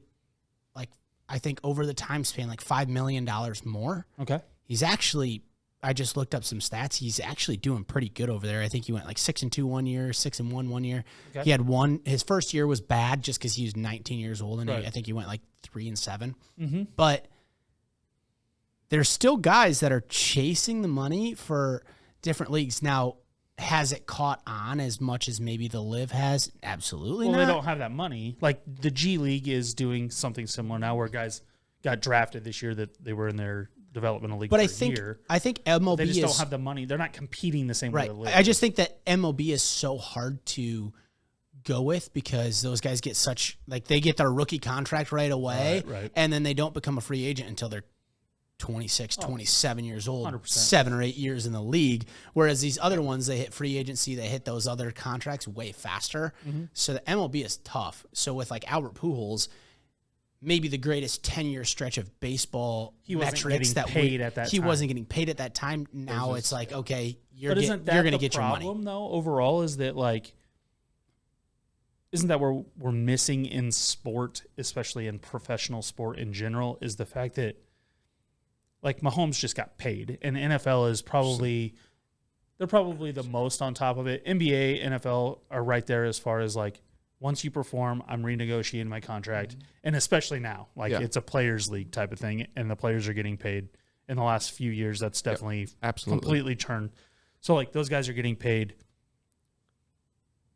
like, I think over the time span, like $5 million more. Okay. He's actually, I just looked up some stats. He's actually doing pretty good over there. I think he went like 6-2 one year, 6-1 one year. Okay. He had his first year was bad just because he was 19 years old, and I think he went like 3-7. But there's still guys that are chasing the money for different leagues. Now, has it caught on as much as maybe the Live has? Absolutely not. They don't have that money. Like the G League is doing something similar now, where guys got drafted this year that they were in their developmental league. But for I think MLB they just don't have the money. They're not competing the same way. Right. The Live I just think that MLB is so hard to go with because those guys get they get their rookie contract right away, Right. and then they don't become a free agent until they're 26, 27 years old, 100%. 7 or 8 years in the league. Whereas these other ones, they hit free agency, they hit those other contracts way faster. So the MLB is tough. So with like Albert Pujols, maybe the greatest 10-year stretch of baseball He wasn't metrics getting paid at that he time. wasn't getting paid at that time. Now it's like, okay, you're But going isn't that to the get your money. problem though? Overall, is that like, isn't that where we're missing in sport, especially in professional sport in general, is the fact that like Mahomes just got paid, and NFL is they're probably the most on top of it. NBA, NFL are right there as far as like, once you perform, I'm renegotiating my contract. And especially now, like it's a players league type of thing, and the players are getting paid. In the last few years, that's definitely completely turned. So like those guys are getting paid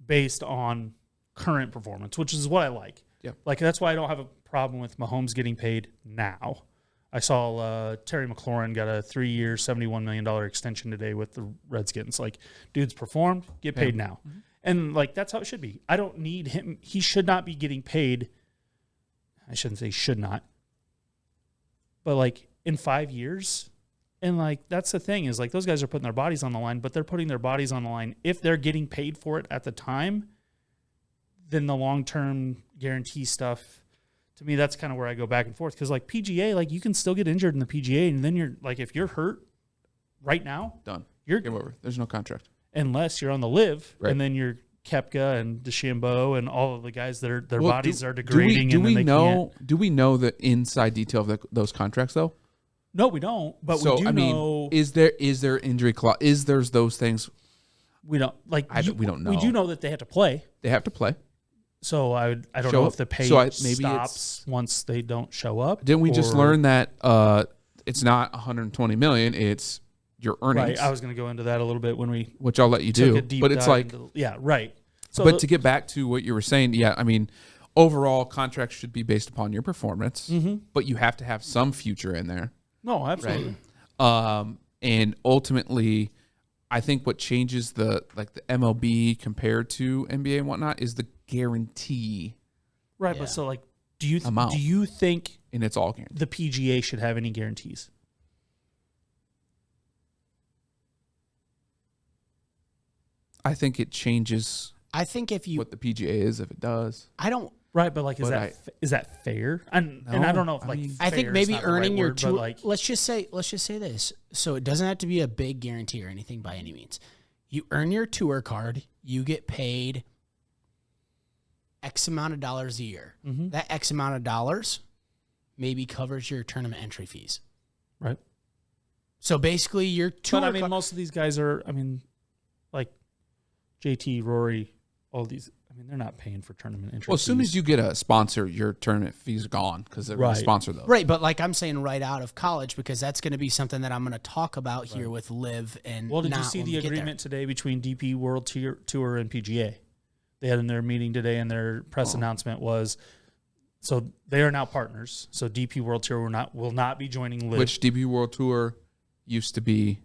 based on current performance, which is what I like. Yeah. Like that's why I don't have a problem with Mahomes getting paid now. I saw Terry McLaurin got a 3-year, $71 million extension today with the Redskins. Like, dude's performed, get paid now. And, like, that's how it should be. I don't need him. He should not be getting paid. I shouldn't say should not. But, like, in 5 years, and, like, that's the thing is, like, those guys are putting their bodies on the line, but they're putting their bodies on the line. If they're getting paid for it at the time, then the long-term guarantee stuff, to me, that's kind of where I go back and forth. Because, like, PGA, like, you can still get injured in the PGA, and then you're, like, if you're hurt right now, Done. You're Game over. There's no contract. Unless you're on the Live, Right. and then you're Koepka and DeChambeau and all of the guys that are, their Well, bodies are degrading. Do and then we they know? can't. Do we know the inside detail of those contracts though? No, we don't. But So we do I mean, know. is there injury clause? Is there's those things We don't like. we don't know. We do know that they have to play. they have to play? So I don't Show know up. if the pay So maybe stops once they don't show up. Didn't we just or- learn that it's not 120 million? It's your earnings, Right. I was going to go into that a little bit when we which I'll let you took do. a deep But it's dive like, into, yeah, right. So but to get back to what you were saying, yeah, I mean, overall contracts should be based upon your performance, but you have to have some future in there. no, absolutely. And ultimately, I think what changes the MLB compared to NBA and whatnot is the guarantee, Right, Yeah. but so like, do you Amount. do you think and it's all guaranteed. the PGA should have any guarantees? I think it changes I think if you, what the PGA is if it does. I don't, Right, but like, is But that fair? And I don't know if I like mean- I think fair is maybe not the right earning your word, but, two. like, let's just say this. So it doesn't have to be a big guarantee or anything by any means. You earn your tour card. You get paid X amount of dollars a year. Mhm. That X amount of dollars maybe covers your tournament entry fees. right. So basically, your tour. But I mean, card, most of these guys are. I mean, like JT, Rory, all these. I mean, they're not paying for tournament entry. Well, as soon as fees. you get a sponsor, your tournament fees are gone because they're going Right. to sponsor those. right, but like I'm saying, right out of college, because that's going to be something that I'm going to talk about here with Liv and. Well, did you not see when the we get there. agreement today between DP World Tour and PGA? They had in their meeting today, and their press announcement was So they are now partners. So DP World Tour will not be joining Live. Which DP World Tour used to be.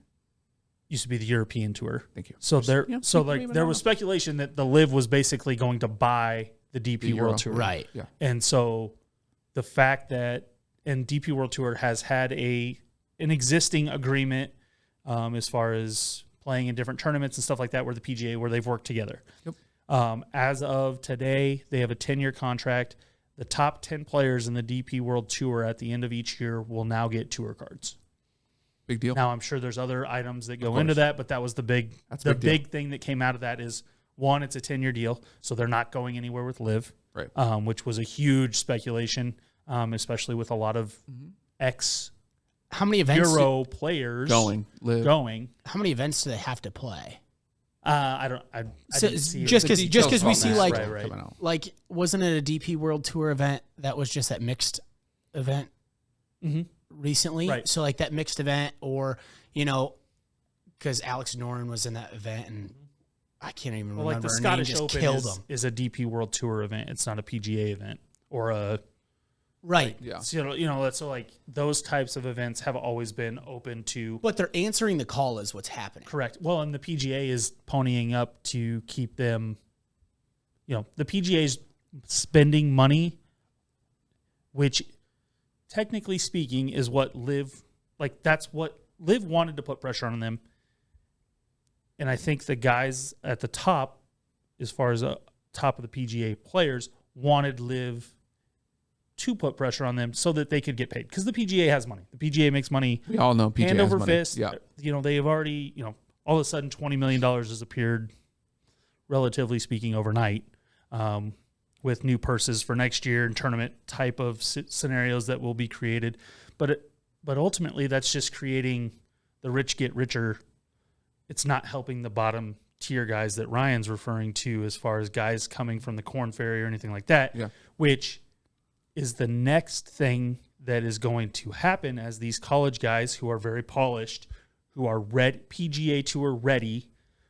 Used to be the European Tour. Thank you. So there, Yeah, so people like even there know. was speculation that the Live was basically going to buy the DP The Euro. World Tour, Right. Yeah. And so the fact that DP World Tour has had an existing agreement as far as playing in different tournaments and stuff like that, where the PGA where they've worked together. Yep. As of today, they have a 10-year contract. The top 10 players in the DP World Tour at the end of each year will now get tour cards. Big deal. Now, I'm sure there's other items that go course. into that, but that was the big That's a big deal. thing that came out of that is, one, it's a 10-year deal, so they're not going anywhere with Live, Right. which was a huge speculation, especially with a lot of ex-Euro How many events? players Going. Live. How many events do they have to play? I So didn't see just it. because The just details because we on see that like still Right. coming out. like wasn't it a DP World Tour event that was just that mixed event Mhm. recently? Right. So like that mixed event, or because Alex Noren was in that event, and I can't even Well, remember. like the her Scottish name, just Open killed him. is a DP World Tour event. It's not a PGA event or a Right. Yeah. so, so like those types of events have always been open to. But they're answering the call is what's happening. Correct. Well, and the PGA is ponying up to keep them, the PGA is spending money, which technically speaking is what that's what Live wanted to put pressure on them. And I think the guys at the top, as far as top of the PGA players, wanted Live to put pressure on them so that they could get paid, because the PGA has money. The PGA makes money We all know PGA hand has over money. fist. Yeah. They have already, all of a sudden $20 million has appeared, relatively speaking, overnight, with new purses for next year and tournament type of scenarios that will be created. But ultimately, that's just creating the rich get richer. It's not helping the bottom tier guys that Ryan's referring to, as far as guys coming from the Corn Ferry or anything like that, Yeah. which is the next thing that is going to happen as these college guys who are very polished, who are PGA Tour ready,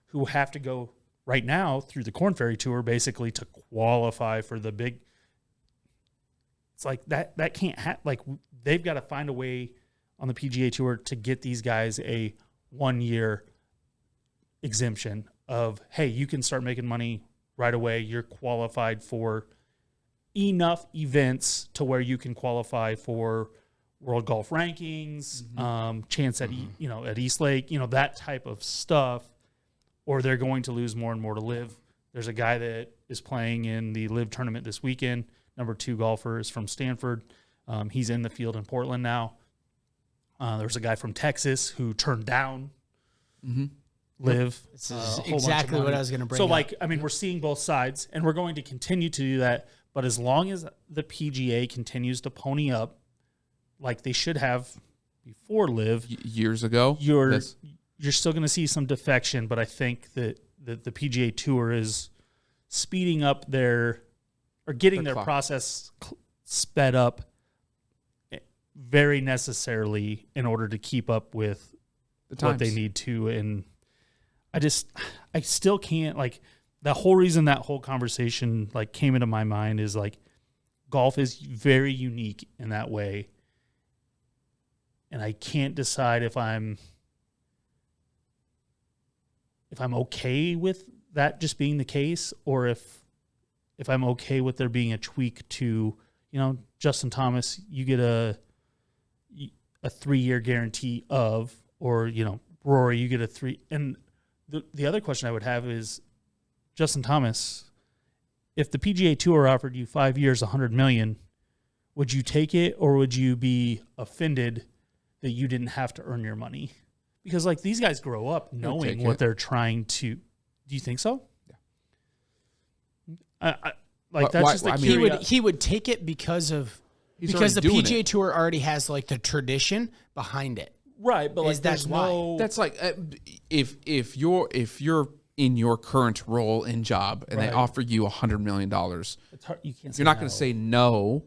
who have to go right now through the Corn Ferry Tour basically to qualify for the big. It's like that can't happen. Like, they've got to find a way on the PGA Tour to get these guys a 1-year exemption of, hey, you can start making money right away. You're qualified for enough events to where you can qualify for World Golf Rankings, chance at at East Lake, that type of stuff, or they're going to lose more and more to Live. There's a guy that is playing in the Live tournament this weekend. Number 2 golfer is from Stanford. He's in the field in Portland now. There's a guy from Texas who turned down Live. This a is whole bunch of exactly what money. I was going to bring So, up. we're seeing both sides, and we're going to continue to do that. But as long as the PGA continues to pony up, like they should have before Live, Years ago. you're Yes. still going to see some defection. But I think that the PGA Tour is speeding up getting The their clock. process sped up very necessarily in order to keep up with The what they times. need to. And I still can't, like, the whole reason that whole conversation came into my mind is golf is very unique in that way. And I can't decide if I'm okay with that just being the case, or if I'm okay with there being a tweak to, Justin Thomas, you get a 3-year guarantee of, or, Rory, you get a 3. And the other question I would have is, Justin Thomas, if the PGA Tour offered you 5 years, $100 million, would you take it, or would you be offended that you didn't have to earn your money? Because these guys grow up knowing take what it. they're trying to. Do you think so? Yeah. That's Why- just the I mean- he would take it because the already doing PGA it. Tour already has the tradition behind it. right, but Is that's there's why. no. That's like if you're in your current role and job and they Right. offer you $100 million, It's hard, you can't. you're not going to say no.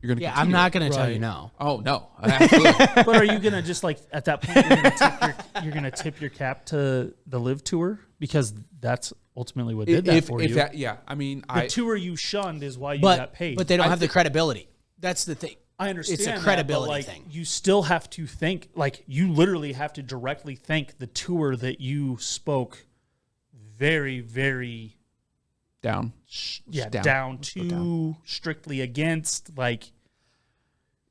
You're going to. Yeah, I'm not going to tell you Right. no. Oh no, absolutely. But are you gonna just at that point you're gonna tip your cap to the Live Tour, because that's ultimately what did that for you. I mean, The tour you shunned is why you but got paid. but they don't I have the think- credibility. That's the thing. I understand it's a that, credibility but, like, thing. You still have to think, like, you literally have to directly thank the tour that you spoke very, very down. down to strictly against, like.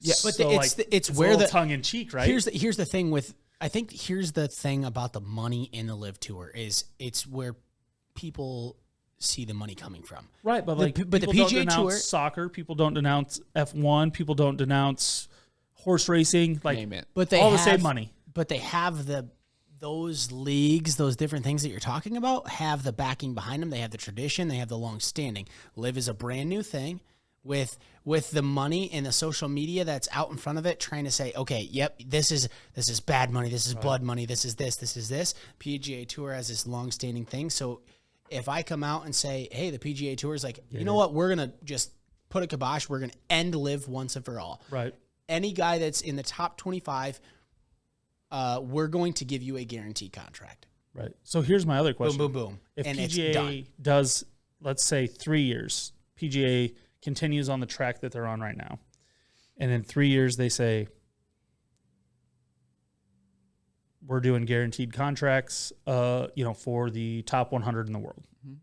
Yeah, but so, it's a where little the tongue in cheek, right? Here's the thing with I think here's the thing about the money in the Live Tour is it's where people see the money coming from. Right, but The like, P- but the people PGA don't denounce Tour- soccer, people don't denounce F1, people don't denounce horse racing, like Name it. But they all have, the same money. But they have those leagues, those different things that you're talking about, have the backing behind them. They have the tradition. They have the long standing. Live is a brand new thing with the money and the social media that's out in front of it, trying to say, okay, yep, this is bad money. This is blood money. This is this. This is this. PGA Tour has this long standing thing. So if I come out and say, hey, the PGA Tour is like, you know what, we're gonna just put a kibosh. We're gonna end Live once and for all. Right. Any guy that's in the top 25, we're going to give you a guaranteed contract. Right. So here's my other question. Boom, boom, boom. If And it's done. PGA does, let's say 3 years, PGA continues on the track that they're on right now, and in 3 years they say, we're doing guaranteed contracts, for the top 100 in the world. Mm-hmm.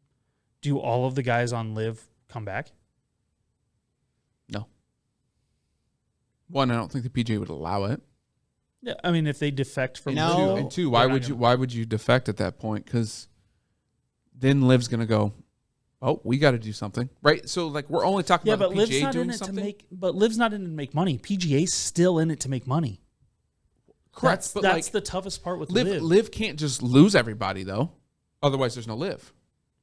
Do all of the guys on Live come back? No. One, I don't think the PGA would allow it. Yeah, I mean, if they defect from No. Live, And two, why would you defect at that point? Because then Liv's gonna go, oh, we got to do something, right? So like we're only talking yeah, about but the Liv's PGA not doing in it something. to make. But Liv's not in it to make money. PGA's still in it to make money. Correct, but That's like, the toughest part with Liv Live. can't just lose everybody though. Otherwise, there's no Liv.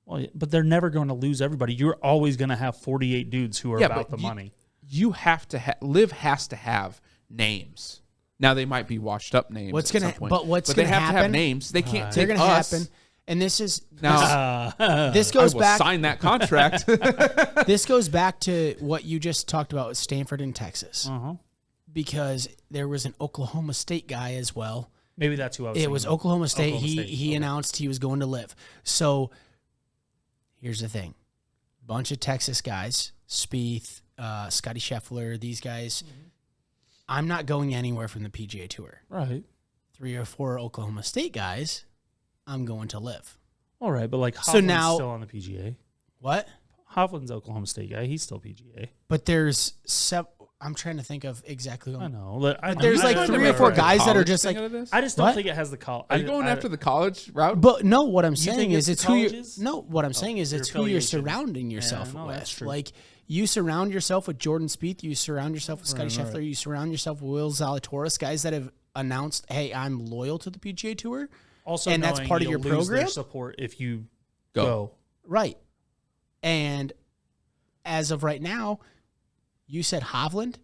Well, yeah, but they're never going to lose everybody. You're always going to have 48 dudes who are Yeah, about but the money. You have to Liv has to have names. Now they might be washed up names. What's at gonna- some point, but what's they gonna have to have happen- names. They can't They're take going to us. happen. And this is Now this I goes will back. sign that contract. This goes back to what you just talked about with Stanford and Texas, Uh-huh. because there was an Oklahoma State guy as well. Maybe that's who I was It thinking was of. Oklahoma State. Oklahoma State, He okay. announced he was going to Live. So here's the thing: bunch of Texas guys, Spieth, Scotty Scheffler, these guys. Mm-hmm. I'm not going anywhere from the PGA Tour. Right. 3 or 4 Oklahoma State guys, I'm going to Live. All right, but like Hovland's So now- still on the PGA. What? Hovland's Oklahoma State guy. He's still PGA. But there's I'm trying to think of exactly. I know. there's like 3 or 4 guys that are just like. I just don't What? think it has the call. Are you going after the college route? But no, what I'm You saying think is it's it's the who you. colleges? No, what I'm saying is your it's who you're affiliation. surrounding yourself no, with. that's true. Like you surround yourself with Jordan Spieth, you surround yourself with Scotty Right, Scheffler, right. you surround yourself with Will Zalatoris, guys that have announced, "Hey, I'm loyal to the PGA Tour." Also, and that's knowing part of you'll your lose their program? support if you Go. go. Right. And as of right now, you said Hovland.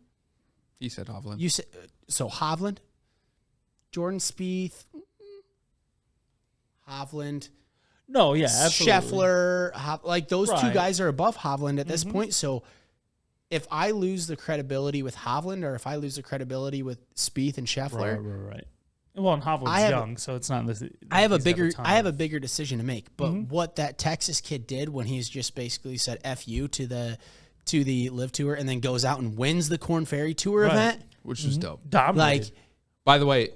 He said Hovland. You said so Hovland, Jordan Spieth, Hovland. No, yeah, absolutely. Scheffler, like those two Right. guys are above Hovland at this point. So if I lose the credibility with Hovland, or if I lose the credibility with Spieth and Scheffler, Right. Well, and Hovland's I have- young, so it's not. I have a he's got bigger ton I have a of- bigger decision to make. But what that Texas kid did when he's just basically said "F you" to the Live Tour and then goes out and wins the Korn Ferry Tour Right. event, which was dope. dominated. like. By the way,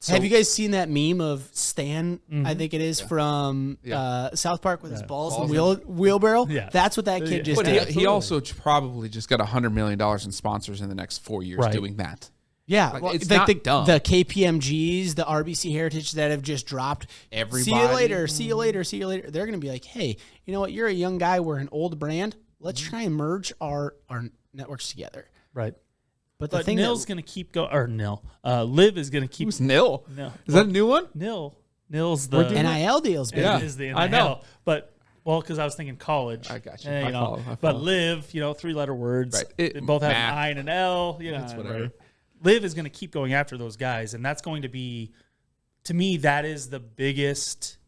Have you guys seen that meme of Stan? I think it is from Yeah. South Park with his balls in Balls the wheelbarrow. Yeah. That's what that kid just but did. he also probably just got $100 million in sponsors in the next 4 years Right. doing that. Yeah, Like, well, it's like not dumb. the KPMGs, the RBC Heritage that have just dropped. See you Everybody. later. See you later. See you later. They're going to be like, hey, you know what? You're a young guy. We're an old brand. Let's try and merge our networks together. right. But the But thing Nil's going to keep going. Or Nil. Liv is going to keep. Who's Nil? No. Is that a new one? Nil's the NIL deals, baby. Yeah. is the I NIL. know. But because I was thinking college. I got you. Eh, I you know, follow, I But follow. Liv, 3-letter words. Right. They both have Math. an I and an L. It's whatever. Right. Liv is going to keep going after those guys, and that's going to be, to me, that is the biggest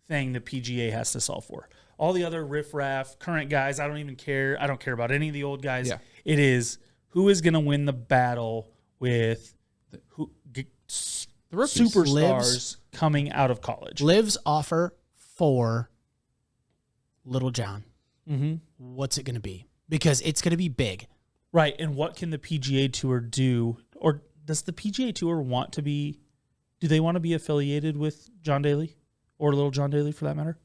thing the PGA has to solve for. All the other riffraff, current guys, I don't even care. I don't care about any of the old guys. Yeah. It is who is going to win the battle with The superstars rookies. Livs. coming out of college. Liv's offer for Little John. Mm-hmm. What's it going to be? Because it's going to be big. Right. And what can the PGA Tour do? Or does the PGA Tour want to be, do they want to be affiliated with John Daly or Little John Daly for that matter?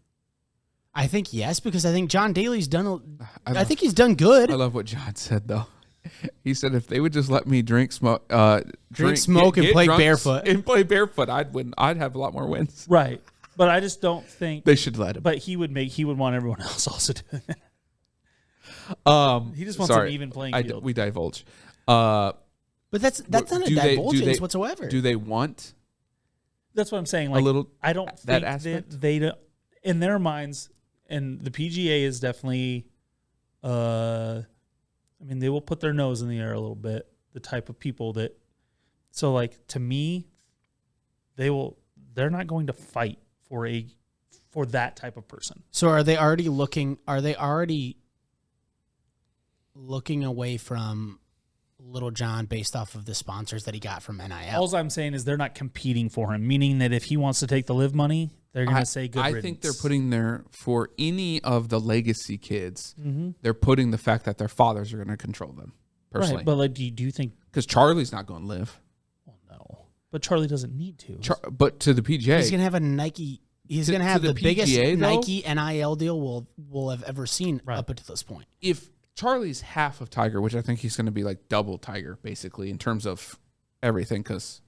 I think yes, because I think John Daly's done. I think he's done good. I love what John said though. He said if they would just let me drink, smoke, smoke, and play drunk barefoot. and play barefoot, I'd win. I'd have a lot more wins. Right. But I just don't think They should let him. but he would want everyone else also doing that. He just wants sorry, an even playing field. we divulge. But that's not a do they- divulgence whatsoever. Do they want That's what I'm saying. a Like little? I don't that think aspect? that they don't, in their minds, and the PGA is definitely, I mean, they will put their nose in the air a little bit. The type of people that, so like to me, they're not going to fight for that type of person. So are they already looking away from Little John based off of the sponsors that he got from NIL? All I'm saying is they're not competing for him, meaning that if he wants to take the live money, they're going to say good I riddance. think they're putting their for any of the legacy kids. Mm-hmm. They're putting the fact that their fathers are going to control them personally. Right, but like, do you think? Because Charlie's not going to live. Well, no, but Charlie doesn't need to. But to the PGA, He's gonna have a Nike. He's To- gonna to have the the biggest PGA though? Nike NIL deal we'll have ever seen Right. up until this point. if Charlie's half of Tiger, which I think he's going to be like double Tiger basically in terms of everything, because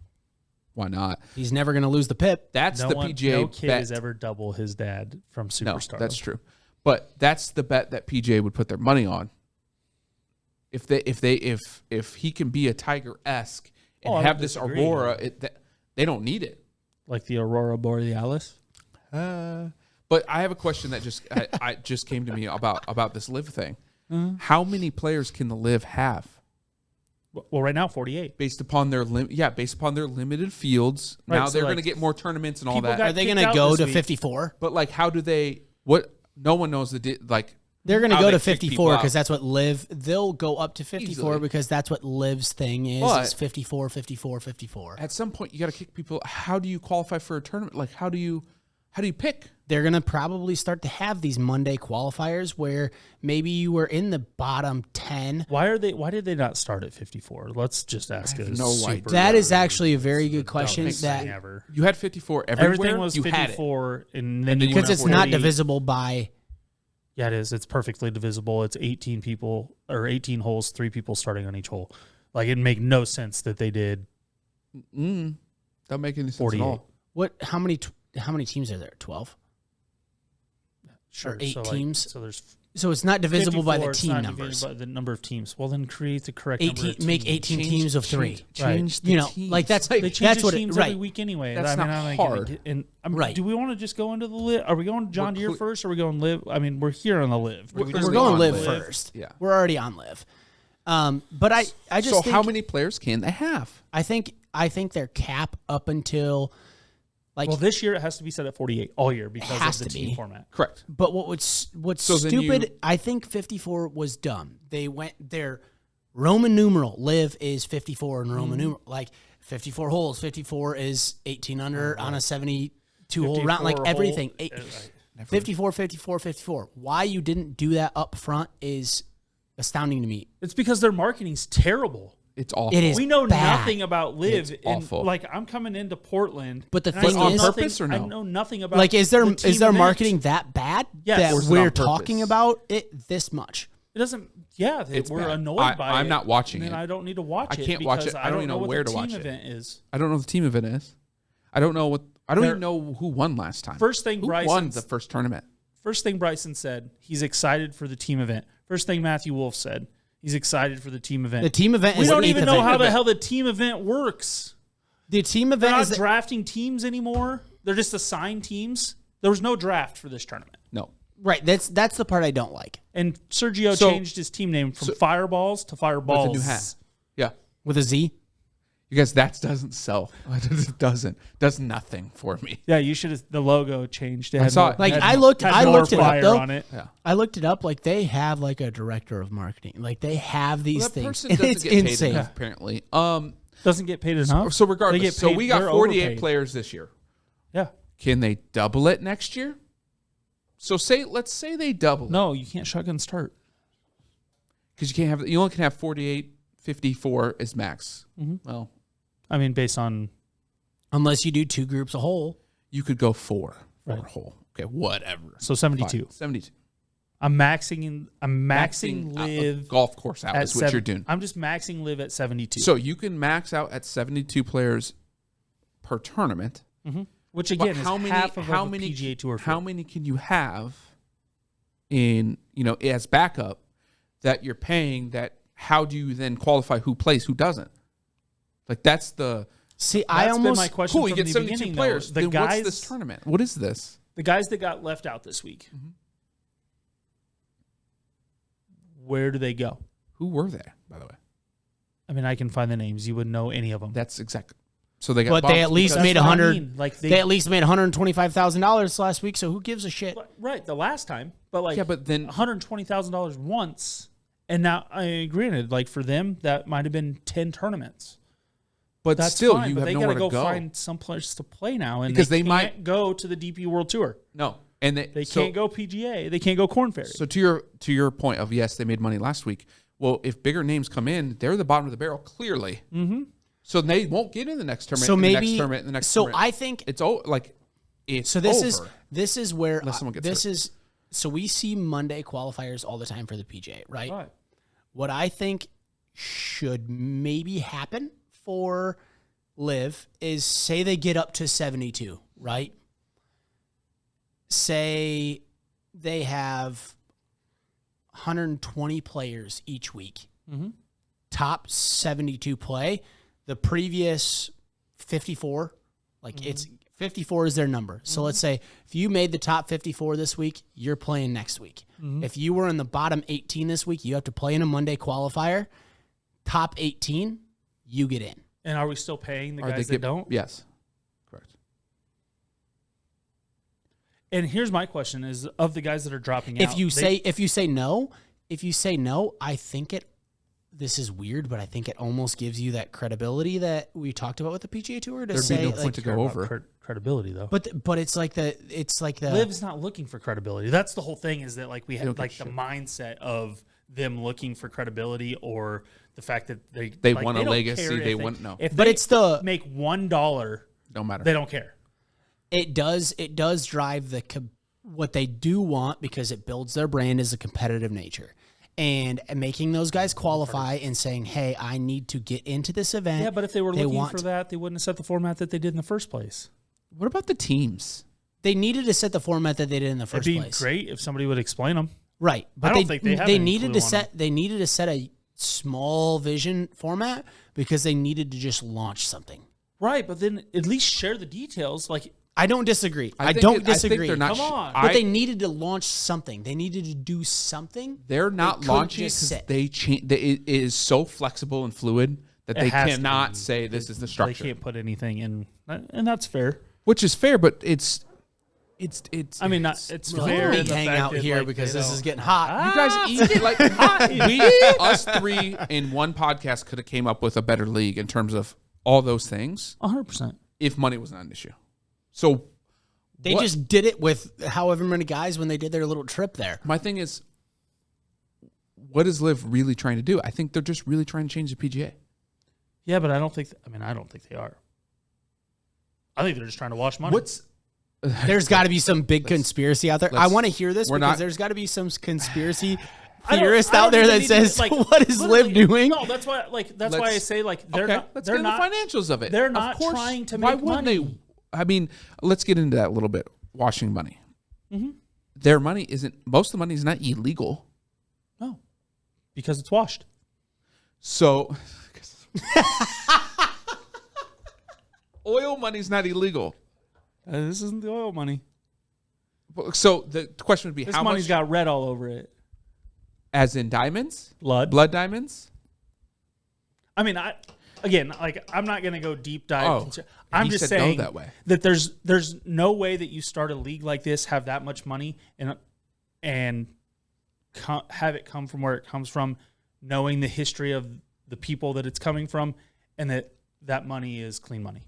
why not? He's never gonna lose the pip. That's the PGA No kid bet. is ever double his dad from No, Superstar. that's true. But that's the bet that PGA would put their money on. If he can be a Tiger-esque and Oh, I have don't this disagree. aurora, they don't need it. Like the Aurora Borealis. But I have a question that I just came to me about this live thing. Mm-hmm. How many players can the live have Well, right now 48. based upon their limited fields? Right, Now so, they're like, going to get more tournaments and all people that. got- Are they kicked gonna out go this to week. 54? But like, how do they? What? No one knows like. They're gonna how go they to kick 54 people because out. that's what Live. They'll go up to 54 Easily. because that's what Live's thing is. But- Is 54, 54, 54. At some point, you got to kick people. How do you qualify for a tournament? Like, how do you pick? They're gonna probably start to have these Monday qualifiers where maybe you were in the bottom 10. Why did they not start at 54? Let's just ask it. no idea. That is actually a very good question. Dumbest thing That ever. You had 54 everywhere. Everything was you had it. 54, and then then you you went because went it's up not 40. divisible by. Yeah, it is. It's perfectly divisible. It's 18 people or 18 holes, 3 people starting on each hole. Like it'd make no sense that they did. Don't make any sense 48. at all. What? How many teams are there? 12. Sure, 8 so teams. So there's So it's not divisible by 54, the it's team not numbers. divided by the number of teams. Well, then create the correct number 18. of Make teams. 18 teams of 3. Change the You know, teams. like that's They change that's the what it, teams right. every week anyway. That's not gonna hard. get- and Right. Do we want to just go into the live? Are we going John Deere first? Or are we going live? I mean, we're here on the live. Do we just We're go going on Live Live. first. Yeah. We're already on Live. But I just So think, how many players can they have? I think their cap up until like. Well, this year it has to be set at 48 all year because has of the to team be. format. Correct. But what's So then stupid? you- I think 54 was dumb. They went their Roman numeral. Live is 54 in Roman numeral. Like 54 holes. 54 is 18 under on a 72 hole round. Like 54 everything. hole- 54, 54, 54. Why you didn't do that up front is astounding to me. It's because their marketing's terrible. It's awful. It is We know bad. nothing about live. It's And awful. like I'm coming into Portland, But the and I thing know is- on nothing- purpose or no? I know nothing about. Like, is their the team event. marketing that bad Yes. that Or is it we're on purpose? talking about it this much? It doesn't. Yeah, It's we're bad. annoyed by it. I'm not watching and then it. I don't need to watch I it. can't watch because it. I don't even know what where the to watch team it. event is. I don't know what the team event is. I don't know They're- even know who won last time. First thing who Bryson won the first tournament? First thing Bryson said, he's excited for the team event. First thing Matthew Wolf said, he's excited for the team event. The team event we is don't the even eighth know event. how the hell the team event works. The team They're event not is the, drafting teams anymore. They're just assigned teams. There was no draft for this tournament. No. right. That's the part I don't like. And Sergio So- changed his team name from Fireballs to Fireballs. With a new hat. Yeah. With a Z. You guys, that doesn't sell. It does nothing for me. Yeah, you should have. The logo changed. It I had saw more- it. Like had I more- looked had I more looked it up fire though. on it. Yeah. I looked it up. Like they have like a director of marketing. Like they have these Well, that things. person And doesn't it's get paid insane. enough, apparently. Doesn't get paid enough. So They regardless, get so paid- we got they're 48 overpaid. players this year. Yeah. Can they double it next year? So let's say they double it. No, you can't shotgun start. Because you only can have 48, 54 as max. Well, I mean, based on Unless you do 2 groups a whole. you could go 4 Right. or whole. Okay, whatever. so 72. Fine. 72. I'm maxing a live golf course out at is what you're doing. I'm just maxing live at 72. So you can max out at 72 players per tournament. which But again is half of a PGA Tour. How many can you have in, as backup that you're paying that how do you then qualify who plays, who doesn't? Like that's the See, That's I been almost my question cool, you from get the 72 beginning, players. though. The Then what's guys, this tournament? What is this? the guys that got left out this week, where do they go? Who were they, by the way? I mean, I can find the names. You wouldn't know any of them. That's exactly. So they got But they bumped at least because- made That's what I 100. mean. Like They at least made $125,000 last week, so who gives a shit? right the last time, but like Yeah, but then $120,000 once, and now granted, like for them that might have been 10 tournaments. but That's still fine, you but have they nowhere gotta to go. find some place to play now, and Because they they can't might- go to the DP World Tour. No. And They can't go PGA. They can't go Corn Ferry. So to your point of yes, they made money last week. Well, if bigger names come in, they're the bottom of the barrel clearly. Mm-hmm. So they won't get in the next tournament. So the maybe next tournament, the next so tournament. I think it's it's so. This over. is where Unless someone gets this hurt. is. So we see Monday qualifiers all the time for the PGA, right? Right. What I think should maybe happen for Live is say they get up to 72, right? Say they have 120 players each week. Top 72 play. The previous 54, it's 54 is their number. So let's say if you made the top 54 this week, you're playing next week. If you were in the bottom 18 this week, you have to play in a Monday qualifier. Top 18, you get in. And are we still paying the Or guys they that don't? Yes, correct. And here's my question: is of the guys that are dropping out? If you say no, I think this is weird, but I think it almost gives you that credibility that we talked about with the PGA Tour to There'd be say no point to go over. credibility though. But it's like the Liv's not looking for credibility. That's the whole thing. Is that like we don't have give like a the shit. mindset of them looking for credibility or the fact that they like, want a don't legacy, care if they want- no. If But they it's the make $1, No matter. they don't care. it does drive what they do want because it builds their brand as a competitive nature. And making those guys qualify and saying, "Hey, I need to get into this event." Yeah, but if they were looking want for that, they wouldn't have set the format that they did in the first place. What about the teams? They needed to set the format that they did in the It'd first be place. great if somebody would explain them. Right. But don't think they have any needed clue to on set they needed to set a small vision format because they needed to just launch something. Right, but then at least share the details. Like, I don't disagree. I think don't it- I think disagree. they're not Come on. But they needed to launch something. They needed to do something. They're not couldn't launching it just 'cause sit. they change. It is so flexible and fluid that It they has to cannot be. say this is the they structure, can't put anything in, and that's fair. which is fair. But it's. I mean, it's it's Let fair. me in the hang fact out that, here like, because they this don't- is getting hot. You guys eat it like us three in one podcast could have came up with a better league in terms of all those things 100%. if money was not an issue. So They what- just did it with however many guys when they did their little trip there. my thing is, what is Liv really trying to do? I think they're just really trying to change the PGA. Yeah, but I don't think. I don't think they are. I think they're just trying to wash money. What's There's got to be some big conspiracy out there. I let's- want to hear this we're because not- there's got to be some conspiracy I don't- theorist I out don't there even that need to, says, like, "What is Liv literally- doing?" No, that's why. That's why I Let's- say they're okay, not. let's they're get not into the financials of it. They're Of not course. trying to Why make wouldn't money. they? I mean, let's get into that a little bit. Washing money. Mm-hmm. Their money isn't. Most of the money is not illegal. No, because it's washed. So, oil money's not illegal. This isn't the oil money. So the question would be This how money's much, got red all over it. as in diamonds, Blood. blood diamonds. I mean, I'm not going to go deep dive. Oh, into- I'm he just said no saying that way. that there's no way that you start a league like this, have that much money, and have it come from where it comes from, knowing the history of the people that it's coming from, and that money is clean money.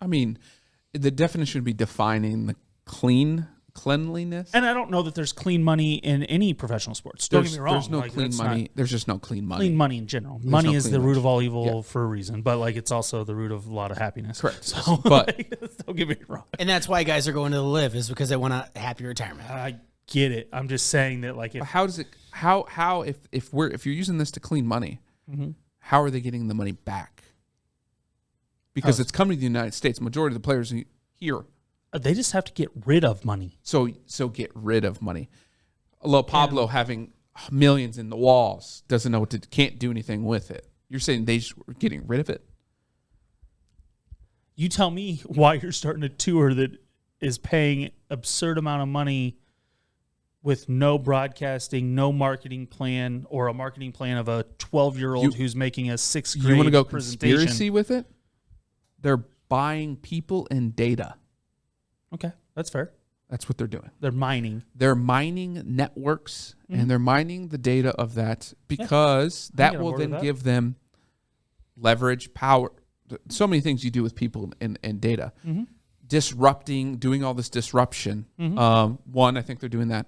I mean, the definition would be defining the clean cleanliness. And I don't know that there's clean money in any professional sports. Don't get me wrong. There's no like, clean that's money. not There's just no clean money. clean money in general. There's Money no is clean the root money. of all evil Yeah. for a reason, but like it's also the root of a lot of happiness. Correct. So, But- like, don't get me wrong. And that's why guys are going to the Live, is because they want a happy retirement. I get it. I'm just saying that like if But how does it? How if you're using this to clean money, how are they getting the money back? Because it's coming to the United States. Majority of the players are here. they just have to get rid of money. So get rid of money. Although Pablo having millions in the walls doesn't know what to, can't do anything with it. You're saying they just were getting rid of it? You tell me why you're starting a tour that is paying absurd amount of money with no broadcasting, no marketing plan, or a marketing plan of a 12-year-old who's making a sixth grade You want to go presentation. conspiracy with it? They're buying people and data. Okay, that's fair. That's what they're doing. They're mining. They're mining networks and they're mining the data of that because that get on will board with then that. give them leverage, power. So many things you do with people and data. Disrupting, doing all this disruption. One, I think they're doing that.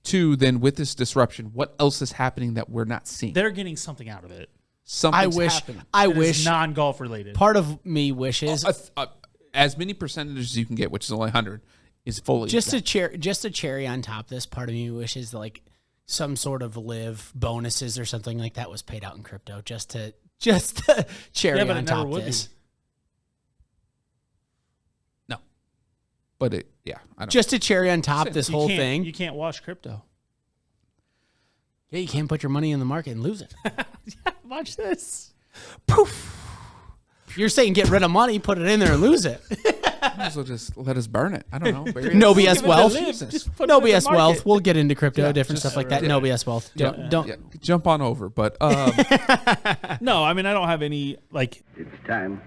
Two, then with this disruption, what else is happening that we're not seeing? They're getting something out of it. Something's I wish. happening. I that is wish. non-golf related. Part of me wishes As many percentages as you can get, which is only 100, is fully just done. a cherry on top of this. Part of me wishes like some sort of Live bonuses or something like that was paid out in crypto, just to cherry Yeah, but it on never top would of this. be. No, but I don't. Just a cherry on top this You whole can't- thing. You can't wash crypto. Yeah, you can't put your money in the market and lose it. Watch this. You're saying get rid of money, put it in there, and lose it. Might as well just let us burn it. I don't know. Bury it. No BS Give it a wealth. live. Jesus. Just put No it in the BS wealth. market. We'll get into crypto, Yeah, different just- stuff like that. No BS wealth. Don't. Yeah, jump on over. But No, I mean I don't have any like It's time